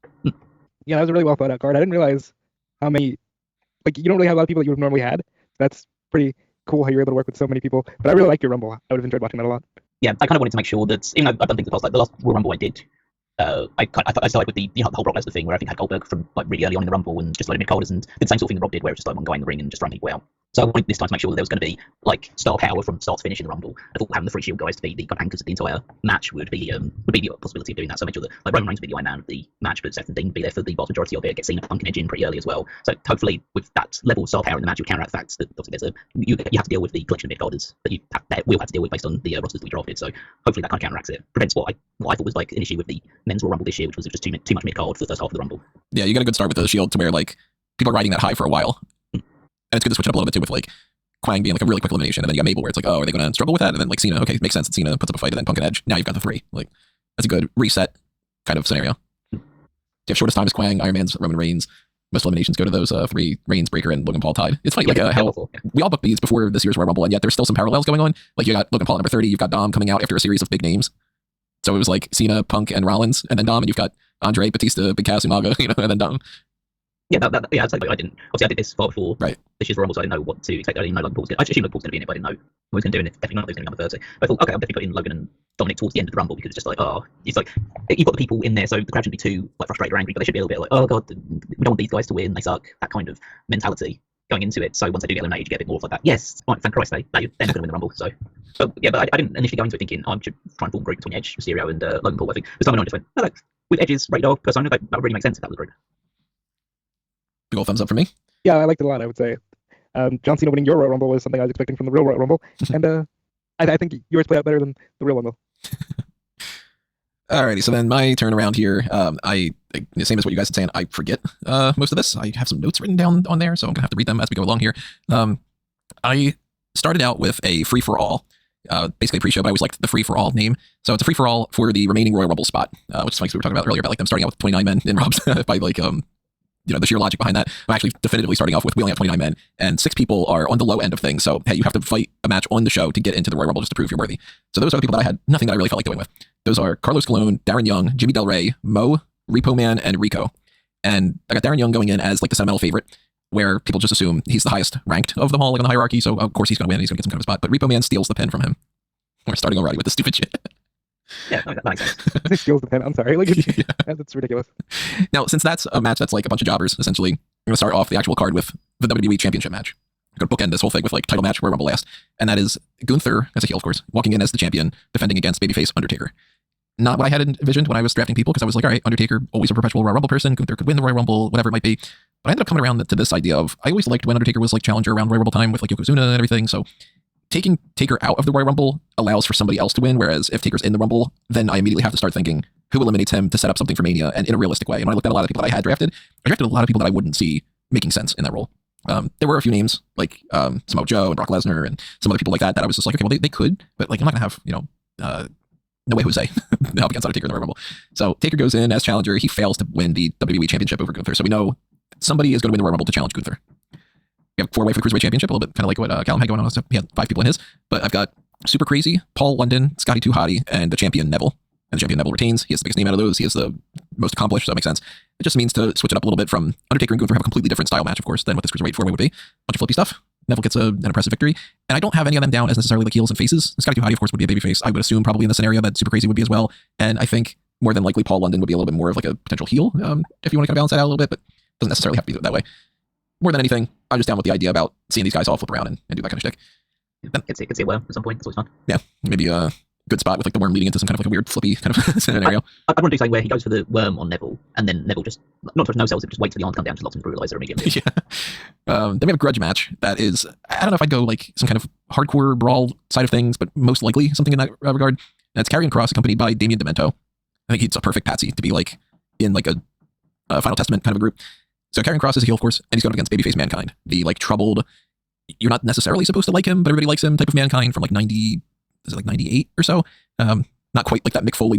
Yeah, that was a really well thought out card. I didn't realize how many, like, you don't really have a lot of people that you would have normally had. That's pretty cool how you're able to work with so many people. But I really like your Rumble. I would have enjoyed watching that a lot. Yeah, I kind of wanted to make sure that, even though I've done things in the past, like the last Royal Rumble I did, I started with the whole Brock Lesnar thing where I think I had Goldberg from like really early on in the Rumble and just loaded mid-carders and did the same sort of thing that Rob did where it was just like one guy in the ring and just throwing people out. So I wanted this time to make sure that there was going to be like star power from start to finish in the Rumble. I thought having the 3 Shield guys to be the kind of anchors of the entire match would be the possibility of doing that. So I made sure that like Roman Reigns would be the Iron Man of the match, but Seth and Dean would be there for the vast majority of it. Get Cena, Punk, and Edge in pretty early as well. So hopefully with that level of star power in the match, you counteract the fact that obviously you have to deal with the collection of mid-carders that we'll have to deal with based on the rosters that we drafted. So hopefully that kind of counteracts it. Prevents what I thought was like an issue with the men's Royal Rumble this year, which was just too much mid-card for the first half of the Rumble. Yeah, you got a good start with the Shield to where like people are riding that high for a while. And it's good to switch it up a little bit too with like Quang being like a really quick elimination, and then you got Mabel where it's like, oh, are they going to struggle with that? And then like Cena, okay, makes sense that Cena puts up a fight, and then Punk and Edge. Now you've got the 3. Like that's a good reset kind of scenario. You have shortest time is Quang, Iron Man's Roman Reigns. Most eliminations go to those 3: Reigns, Breaker, and Logan Paul tied. It's funny, like how we all booked these before this year's Royal Rumble, and yet there's still some parallels going on. Like you got Logan Paul at number 30, you've got Dom coming out after a series of big names. So it was like Cena, Punk, and Rollins, and then Dom, and you've got Andre, Batista, Big Cass, Umaga, and then Dom. Yeah, yeah, I'd say I didn't. Obviously, I did this far before this year's Rumble, so I didn't know what to expect. I didn't know Logan Paul was going to. I assumed Logan Paul was going to be in it, but I didn't know what he was going to do, and definitely not that he was going to be number 30. But I thought, okay, I'm definitely putting Logan and Dominic towards the end of the Rumble because it's just like, it's like you've got the people in there, so the crowd shouldn't be too like frustrated or angry, but they should be a little bit like, oh god, we don't want these guys to win, they suck. That kind of mentality going into it. So once they do get eliminated, you get a bit more of like that. Yes, right, thank Christ, they're not going to win the Rumble. So, yeah, but I didn't initially go into it thinking I should try and form a group between Edge, Mysterio, and Logan Paul. I think this time I just went, like, with Edge's radar persona, that would really make sense if that was a group. Big old thumbs up for me. Yeah, I liked it a lot, I would say. John Cena winning your Royal Rumble was something I was expecting from the real Royal Rumble. And I think yours played out better than the real one, though. Alrighty, so then my turn around here. The same as what you guys are saying, I forget most of this. I have some notes written down on there, so I'm going to have to read them as we go along here. I started out with a free-for-all. Basically pre-show, but I always liked the free-for-all name. So it's a free-for-all for the remaining Royal Rumble spot, which is like we were talking about earlier, about like them starting out with 29 men in Rob's by like the sheer logic behind that. I'm actually definitively starting off with we only have 29 men, and 6 people are on the low end of things. So hey, you have to fight a match on the show to get into the Royal Rumble just to prove you're worthy. So those are the people that I had nothing that I really felt like going with. Those are Carlos Colon, Darren Young, Jimmy Del Rey, Mo, Repo Man, and Rico. And I got Darren Young going in as like the sentimental favorite, where people just assume he's the highest ranked of them all, like on the hierarchy. So of course he's going to win. He's going to get some kind of spot. But Repo Man steals the pin from him. We're starting already with this stupid shit. Yeah, that makes sense. I say skills depend. I'm sorry. Like, Yeah. that's ridiculous. Now, since that's a match that's like a bunch of jobbers, essentially, I'm going to start off the actual card with the WWE Championship match. I'm going to bookend this whole thing with like title match, Royal Rumble last. And that is Gunther, as a heel, of course, walking in as the champion, defending against babyface Undertaker. Not what I had envisioned when I was drafting people, because I was like, all right, Undertaker, always a perpetual Royal Rumble person. Gunther could win the Royal Rumble, whatever it might be. But I ended up coming around to this idea of, I always liked when Undertaker was like challenger around Royal Rumble time with like Yokozuna and everything. So taking Taker out of the Royal Rumble allows for somebody else to win. Whereas if Taker's in the Rumble, then I immediately have to start thinking who eliminates him to set up something for Mania and in a realistic way. And when I looked at a lot of people that I had drafted, I drafted a lot of people that I wouldn't see making sense in that role. There were a few names like Samoa Joe and Brock Lesnar and some other people like that I was just like, okay, well, they could, but like, I'm not going to have, no way Jose help against Undertaker in the Royal Rumble. So Taker goes in as challenger. He fails to win the WWE Championship over Gunther. So we know somebody is going to win the Royal Rumble to challenge Gunther. We have 4-way for the Cruiserweight Championship, a little bit kind of like what Callum had going on. So he had 5 people in his. But I've got Super Crazy, Paul London, Scotty Too Hottie, and the champion Neville. And the champion Neville retains. He has the biggest name out of those. He is the most accomplished, so that makes sense. It just means to switch it up a little bit from Undertaker and Gunther have a completely different style match, of course, than what this Cruiserweight 4-way would be. Bunch of flippy stuff. Neville gets an impressive victory. And I don't have any of them down as necessarily like heels and faces. Scotty Too Hottie, of course, would be a babyface. I would assume probably in the scenario that Super Crazy would be as well. And I think more than likely Paul London would be a little bit more of like a potential heel, if you want to kind of balance that out a little bit, but doesn't necessarily have to be that way. More than anything, I'm just down with the idea about seeing these guys all flip around and do that kind of shtick. Could see a worm at some point. That's always fun. Yeah, maybe a good spot with like the worm leading into some kind of like a weird flippy kind of scenario. I'd want to do something where he goes for the worm on Neville, and then Neville just not no sells it, just waits for the arm to come down, just locks him brutalizer immediately. Yeah. Then we have a grudge match that is, I don't know if I'd go like some kind of hardcore brawl side of things, but most likely something in that regard. And it's Karrion Kross accompanied by Damian Demento. I think he's a perfect patsy to be like in like a Final Testament kind of a group. So Karrion Kross is a heel, of course, and he's going up against babyface Mankind, the like troubled, you're not necessarily supposed to like him, but everybody likes him type of Mankind from like 98 or so. Not quite like that Mick Foley,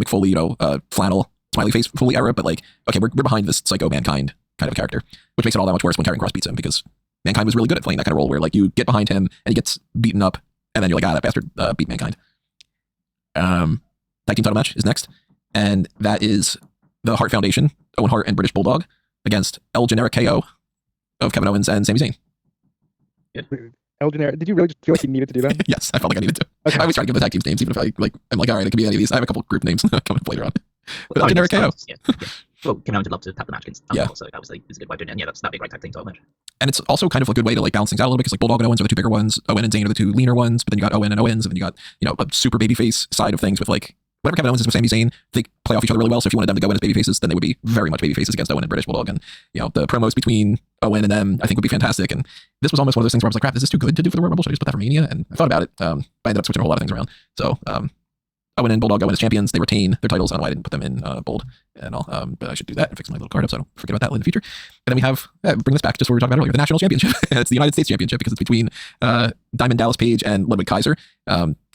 flannel, smiley face Foley era, but like, okay, we're behind this psycho Mankind kind of character, which makes it all that much worse when Karrion Kross beats him, because Mankind was really good at playing that kind of role where like you get behind him and he gets beaten up, and then you're like, that bastard beat Mankind. Tag team title match is next, and that is the Hart Foundation, Owen Hart and British Bulldog, against El Generic KO of Kevin Owens and Sami Zayn. El Generic, did you really just feel like you needed to do that? Yes, I felt like I needed to. Okay. I always try to give the tag teams names, even if I'm like, all right, it could be any of these. I have a couple group names coming later on. But El Generic KO. Yeah. Well, Kevin Owens would love to have the match against Yeah. so that was a good way of doing it. And yeah, that'd be a great tag team title match. And it's also kind of a good way to like balance things out a little bit, because like Bulldog and Owens are the 2 bigger ones, Owen and Zayn are the 2 leaner ones, but then you got Owen and Owens, and then you got, a super babyface side of things with like whatever Kevin Owens is with Sami Zayn. They play off each other really well. So if you wanted them to go in as babyfaces, then they would be very much babyfaces against Owen and British Bulldog. And the promos between Owen and them, I think, would be fantastic. And this was almost one of those things where I was like, crap, is this too good to do for the Royal Rumble? Should I just put that for Mania? And I thought about it, but I ended up switching a whole lot of things around. So Owen and Bulldog go in as champions. They retain their titles. I don't know why I didn't put them in bold and all, but I should do that and fix my little card up so I don't forget about that in the future. And then we have, bring this back just what we were talking about earlier, the National Championship. It's the United States Championship, because it's between Diamond Dallas Page and Ludwig Kaiser.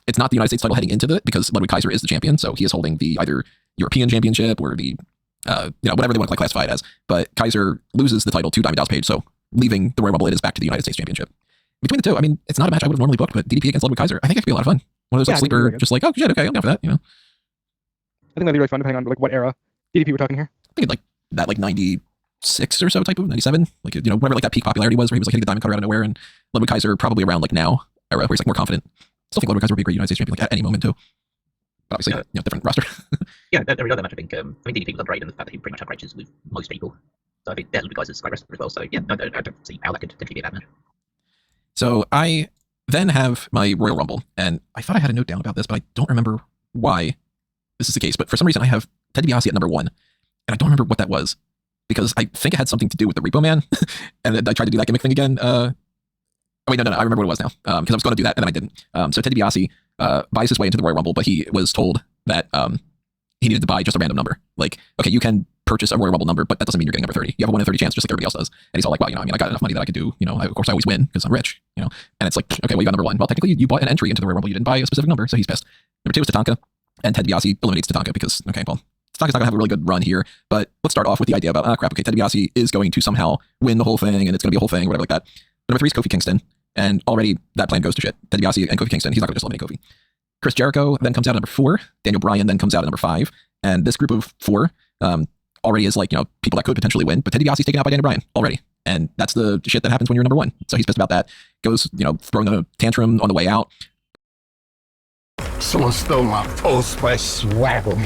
It's not the United States title heading into it, because Ludwig Kaiser is the champion, so he is holding the either European Championship or the whatever they want to classify it as. But Kaiser loses the title to Diamond Dallas Page, so leaving the Royal Rumble, it is back to the United States Championship. Between the two, I mean, it's not a match I would have normally booked, but DDP against Ludwig Kaiser, I think it could be a lot of fun. One of those like sleeper, just like, oh shit, okay, I'm down for that. I think that'd be really fun depending on like what era DDP we're talking here. I think it's like that, like 96 or so type of 97, like whatever like that peak popularity was, where he was like hitting the diamond cutter out of nowhere, and Ludwig Kaiser probably around like now era, where he's like more confident. Still think Ludwig Kaiser would be a great United States champion like at any moment too. But obviously, different roster. Yeah, every other match I think DDP was underrated, and the fact that he pretty much had matches with most people. So I think Ludwig Kaiser's a great wrestler as well. So yeah, I don't see how that could potentially be a bad match. So I then have my Royal Rumble, and I thought I had a note down about this, but I don't remember why this is the case. But for some reason, I have Ted DiBiase at number 1, and I don't remember what that was, because I think it had something to do with the Repo Man, and I tried to do that gimmick thing again. Oh wait, no, I remember what it was now, because I was going to do that, and then I didn't. So Ted DiBiase buys his way into the Royal Rumble, but he was told that he needed to buy just a random number. Like, okay, you can purchase a Royal Rumble number, but that doesn't mean you're getting number 30. You have a 1 in 30 chance, just like everybody else does. And he's all like, well, I got enough money that I could do, of course I always win because I'm rich, And it's like, okay, well, you got number 1. Well, technically you bought an entry into the Royal Rumble. You didn't buy a specific number, so he's pissed. Number 2 is Tatanka, and Ted DiBiase eliminates Tatanka because, okay, well, Tatanka's not going to have a really good run here, but let's start off with the idea about, crap, okay, Ted DiBiase is going to somehow win the whole thing, and it's going to be a whole thing, whatever like that. Number 3 is Kofi Kingston, and already that plan goes to shit. Ted DiBiase and Kofi Kingston, he's not going to just eliminate Kofi. Chris Jericho then comes out at number 4. Daniel Bryan then comes out at number 5. And this group of 4 already is like, people that could potentially win. But Ted DiBiase's taken out by Daniel Bryan already. And that's the shit that happens when you're number 1. So he's pissed about that. Goes, throwing a tantrum on the way out. Someone stole my Old Spice swaggle.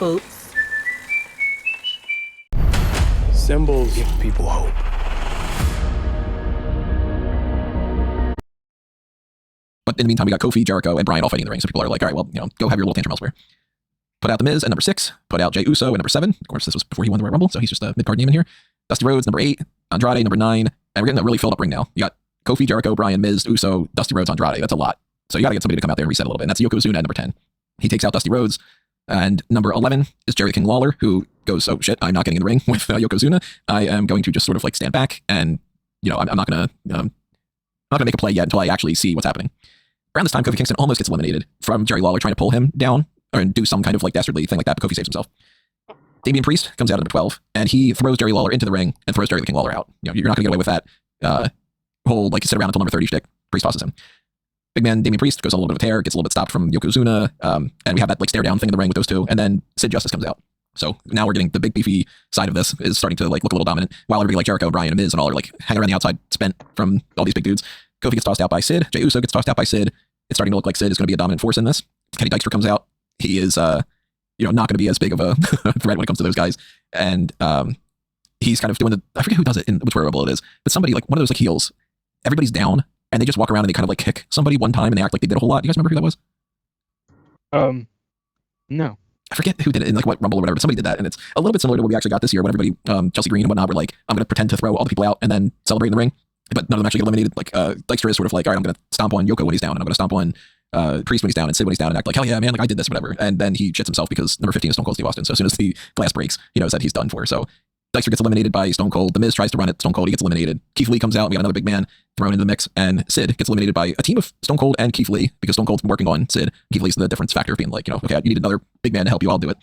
Oops. Symbols give people hope. But in the meantime, we got Kofi, Jericho, and Bryan all fighting in the ring. So people are like, all right, well, go have your little tantrum elsewhere. Put out The Miz at number 6. Put out Jey Uso at number 7. Of course, this was before he won the Royal Rumble, so he's just a mid-card name in here. Dusty Rhodes, number 8. Andrade, number 9. And we're getting a really filled up ring now. You got Kofi, Jericho, Bryan, Miz, Uso, Dusty Rhodes, Andrade. That's a lot. So you got to get somebody to come out there and reset a little bit. And that's Yokozuna at number 10. He takes out Dusty Rhodes. And number 11 is Jerry King Lawler, who goes, oh shit, I'm not getting in the ring with Yokozuna. I am going to just sort of like stand back and, I'm not going to make a play yet until I actually see what's happening. Around this time, Kofi Kingston almost gets eliminated from Jerry Lawler trying to pull him down and do some kind of like dastardly thing like that, but Kofi saves himself. Damian Priest comes out at number 12, and he throws Jerry Lawler into the ring and throws Jerry the King Lawler out. You're not going to get away with that whole like sit around until number 30 shtick. Priest tosses him. Big man Damian Priest goes on a little bit of a tear, gets a little bit stopped from Yokozuna, and we have that like stare down thing in the ring with those two, and then Sid Justice comes out. So now we're getting the big beefy side of this is starting to like look a little dominant, while everybody like Jericho, Bryan, and Miz and all are like hanging around the outside, spent from all these big dudes. Kofi gets tossed out by Sid. Jey Uso gets tossed out by Sid. It's starting to look like Sid is going to be a dominant force in this. Kenny Dykstra comes out. He is, not going to be as big of a threat when it comes to those guys. And he's kind of doing I forget who does it in which Royal Rumble it is, but somebody like one of those like heels. Everybody's down, and they just walk around and they kind of like kick somebody one time, and they act like they did a whole lot. You guys remember who that was? No. I forget who did it in like what Rumble or whatever, but somebody did that, and it's a little bit similar to what we actually got this year when everybody, Chelsea Green and whatnot, were like, I'm going to pretend to throw all the people out and then celebrate in the ring, but none of them actually get eliminated. Like Dykstra is sort of like, all right, I'm going to stomp on Yoko when he's down, and I'm going to stomp on Priest when he's down, and Sid when he's down, and act like, hell yeah, man, like I did this, whatever. And then he shits himself because number 15 is Stone Cold Steve Austin. So as soon as the glass breaks, he knows that he's done for. So Dykstra gets eliminated by Stone Cold. The Miz tries to run it. Stone Cold, he gets eliminated. Keith Lee comes out. We got another big man thrown into the mix, and Sid gets eliminated by a team of Stone Cold and Keith Lee because Stone Cold's been working on Sid. Keith Lee's the difference factor of being like, okay, you need another big man to help you. I'll do it.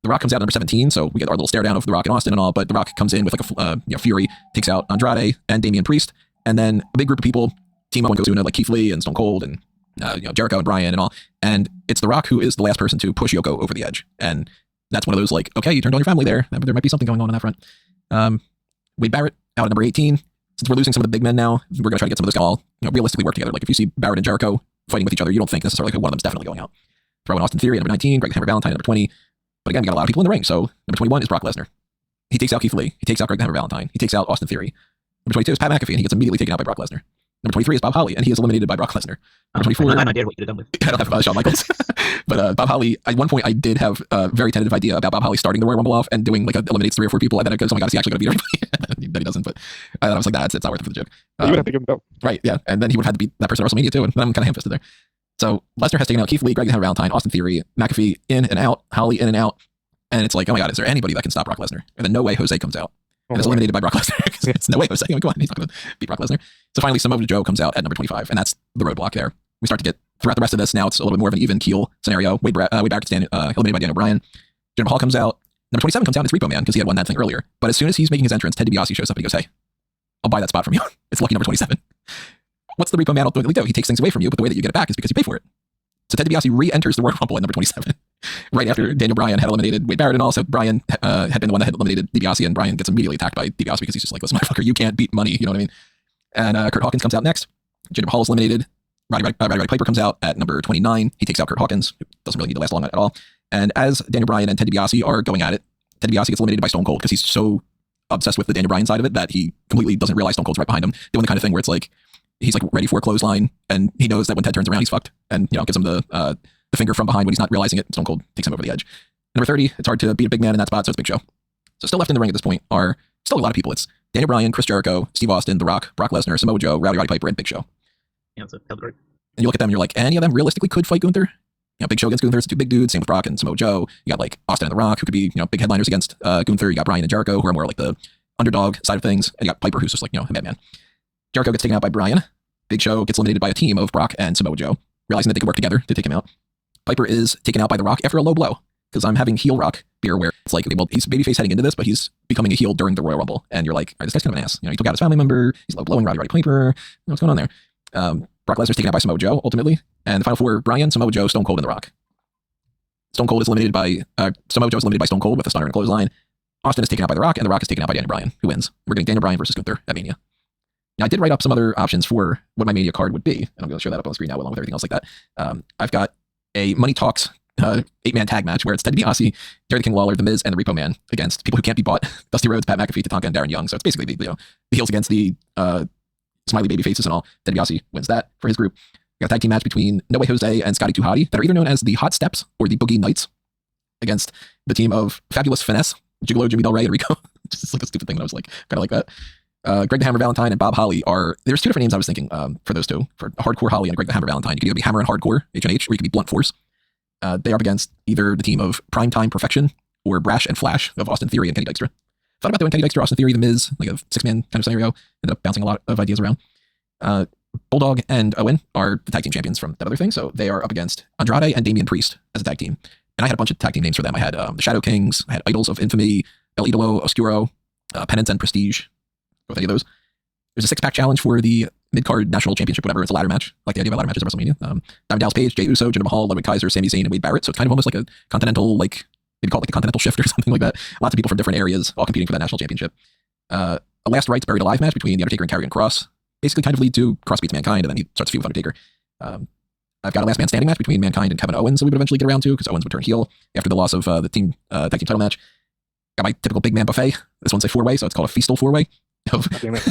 The Rock comes out at number 17, so we get our little stare down of The Rock and Austin and all, but The Rock comes in with like a Fury, takes out Andrade and Damian Priest, and then a big group of people team up on Yokozuna, like Keith Lee and Stone Cold and Jericho and Bryan and all, and it's The Rock who is the last person to push Yoko over the edge, and that's one of those like, okay, you turned on your family there might be something going on that front. Wade Barrett out at number 18. Since we're losing some of the big men now, we're going to try to get some of those guys all realistically work together. Like if you see Barrett and Jericho fighting with each other, you don't think necessarily one of them's definitely going out. Throw in Austin Theory at number 19, Greg the Hammer Valentine at number 20. But again, we got a lot of people in the ring. So number 21 is Brock Lesnar. He takes out Keith Lee. He takes out Greg the Hammer Valentine. He takes out Austin Theory. Number 22 is Pat McAfee, and he gets immediately taken out by Brock Lesnar. Number 23 is Bob Holly, and he is eliminated by Brock Lesnar. Number 24. I have no idea what you could have done with. I don't have Shawn Michaels. But Bob Holly, at one point I did have a very tentative idea about Bob Holly starting the Royal Rumble off and doing like eliminates 3 or 4 people, and then it goes, oh my god, is he actually going to beat everybody? Then he doesn't. But I was like, nah, it's not worth it for the joke. You would have to give him belt. Right, yeah. And then he would have had to beat that person at WrestleMania too, and then I'm kind of ham-fisted there. So Lesnar has taken out Keith Lee, Greg the Hammer Valentine, Austin Theory, McAfee in and out, Holly in and out. And it's like, oh my god, is there anybody that can stop Brock Lesnar? And then no way Jose comes out. And is eliminated by Brock Lesnar. It's no way Jose. Come on, he's not going to beat Brock Lesnar. So finally, Samoa Joe comes out at number 25, and that's the roadblock there. We start to get, throughout the rest of this, now it's a little bit more of an even keel scenario. Wade Barrett gets eliminated by Daniel Bryan. Jim Hall comes out. Number 27 comes out, and it's Repo Man, because he had won that thing earlier. But as soon as he's making his entrance, Ted DiBiase shows up and he goes, hey, I'll buy that spot from you. It's lucky number 27. What's the Repo Man ultimately do? He takes things away from you, but the way that you get it back is because you pay for it. So Ted DiBiase re-enters the Royal Rumble at number 27. Right after Daniel Bryan had eliminated Wade Barrett, and also Bryan had been the one that had eliminated DiBiase, and Bryan gets immediately attacked by DiBiase because he's just like, listen, motherfucker, you can't beat money, you know what I mean? And Kurt Hawkins comes out next. Jinder Mahal is eliminated. Roddy Piper comes out at number 29. He takes out Kurt Hawkins, who doesn't really need to last long at all. And as Daniel Bryan and Ted DiBiase are going at it, Ted DiBiase gets eliminated by Stone Cold because he's so obsessed with the Daniel Bryan side of it that he completely doesn't realize Stone Cold's right behind him, doing the kind of thing where it's like, he's like ready for a clothesline, and he knows that when Ted turns around, he's fucked, and gives him the finger from behind when he's not realizing it. Stone Cold takes him over the edge. Number 30, it's hard to beat a big man in that spot, so it's Big Show. So still left in the ring at this point are still a lot of people. It's Daniel Bryan, Chris Jericho, Steve Austin, The Rock, Brock Lesnar, Samoa Joe, Roddy Piper, and Big Show. Yeah, it's a hell of a group. And you look at them and you're like, any of them realistically could fight Gunther? Big Show against Gunther, it's 2 big dudes. Same with Brock and Samoa Joe. You got like Austin and The Rock, who could be big headliners against Gunther. You got Bryan and Jericho, who are more like the underdog side of things. And you got Piper, who's just like a madman. Jericho gets taken out by Bryan. Big Show gets eliminated by a team of Brock and Samoa Joe, realizing that they could work together to take him out. Piper is taken out by The Rock after a low blow, because I'm having heel Rock beer where it's like, well, he's babyface heading into this, but he's becoming a heel during the Royal Rumble, and you're like, all right, this guy's kind of an ass. He took out his family member, he's low blowing Roddy Piper. What's going on there? Brock Lesnar's taken out by Samoa Joe ultimately, and the final 4: Bryan, Samoa Joe, Stone Cold, and The Rock. Stone Cold is eliminated by Samoa Joe is eliminated by Stone Cold with a stunner and clothesline. Austin is taken out by The Rock, and The Rock is taken out by Daniel Bryan, who wins. We're getting Daniel Bryan versus Gunther at Mania. Now, I did write up some other options for what my Mania card would be, and I'm going to show that up on the screen now along with everything else like that. I've got a Money Talks 8-man tag match where it's Ted DiBiase, Jerry the King Lawler, The Miz, and the Repo Man against people who can't be bought: Dusty Rhodes, Pat McAfee, Tatanka, and Darren Young. So it's basically the heels against the smiley baby faces and all. Ted DiBiase wins that for his group. We got a tag team match between No Way Jose and Scotty 2 Hotty that are either known as the Hot Steps or the Boogie Knights against the team of Fabulous Finesse, Gigolo, Jimmy Del Rey, and Rico. Just like a stupid thing, and I was like, kind of like that. Greg the Hammer Valentine and Bob Holly are, there's two different names I was thinking for those two. For Hardcore Holly and Greg the Hammer Valentine, you could either be Hammer and Hardcore, H&H, or you could be Blunt Force. They are up against either the team of Primetime Perfection or Brash and Flash of Austin Theory and Kenny Dykstra. Thought about doing Kenny Dykstra, Austin Theory, The Miz, like a 6-man kind of scenario. Ended up bouncing a lot of ideas around. Bulldog and Owen are the tag team champions from that other thing, so they are up against Andrade and Damian Priest as a tag team. And I had a bunch of tag team names for them. I had the Shadow Kings, I had Idols of Infamy, El Idolo Oscuro, Penance and Prestige. With any of those. There's a 6-pack challenge for the mid-card national championship, whatever. It's a ladder match. I like the idea of ladder matches at WrestleMania. Diamond Dallas Page, Jey Uso, Jinder Mahal, Ludwig Kaiser, Sami Zayn, and Wade Barrett. So it's kind of almost like a continental, like, maybe call it like the continental shift or something like that. Lots of people from different areas all competing for that national championship. A Last Rites Buried Alive match between The Undertaker and Karrion Kross. Basically kind of lead to Kross beats Mankind, and then he starts to feud with Undertaker. I've got a Last Man Standing match between Mankind and Kevin Owens that we would eventually get around to, because Owens would turn heel after the loss of the team tag team title match. Got my typical big man buffet. This one's a 4-way, so it's called a Feastal 4-way. Damn it.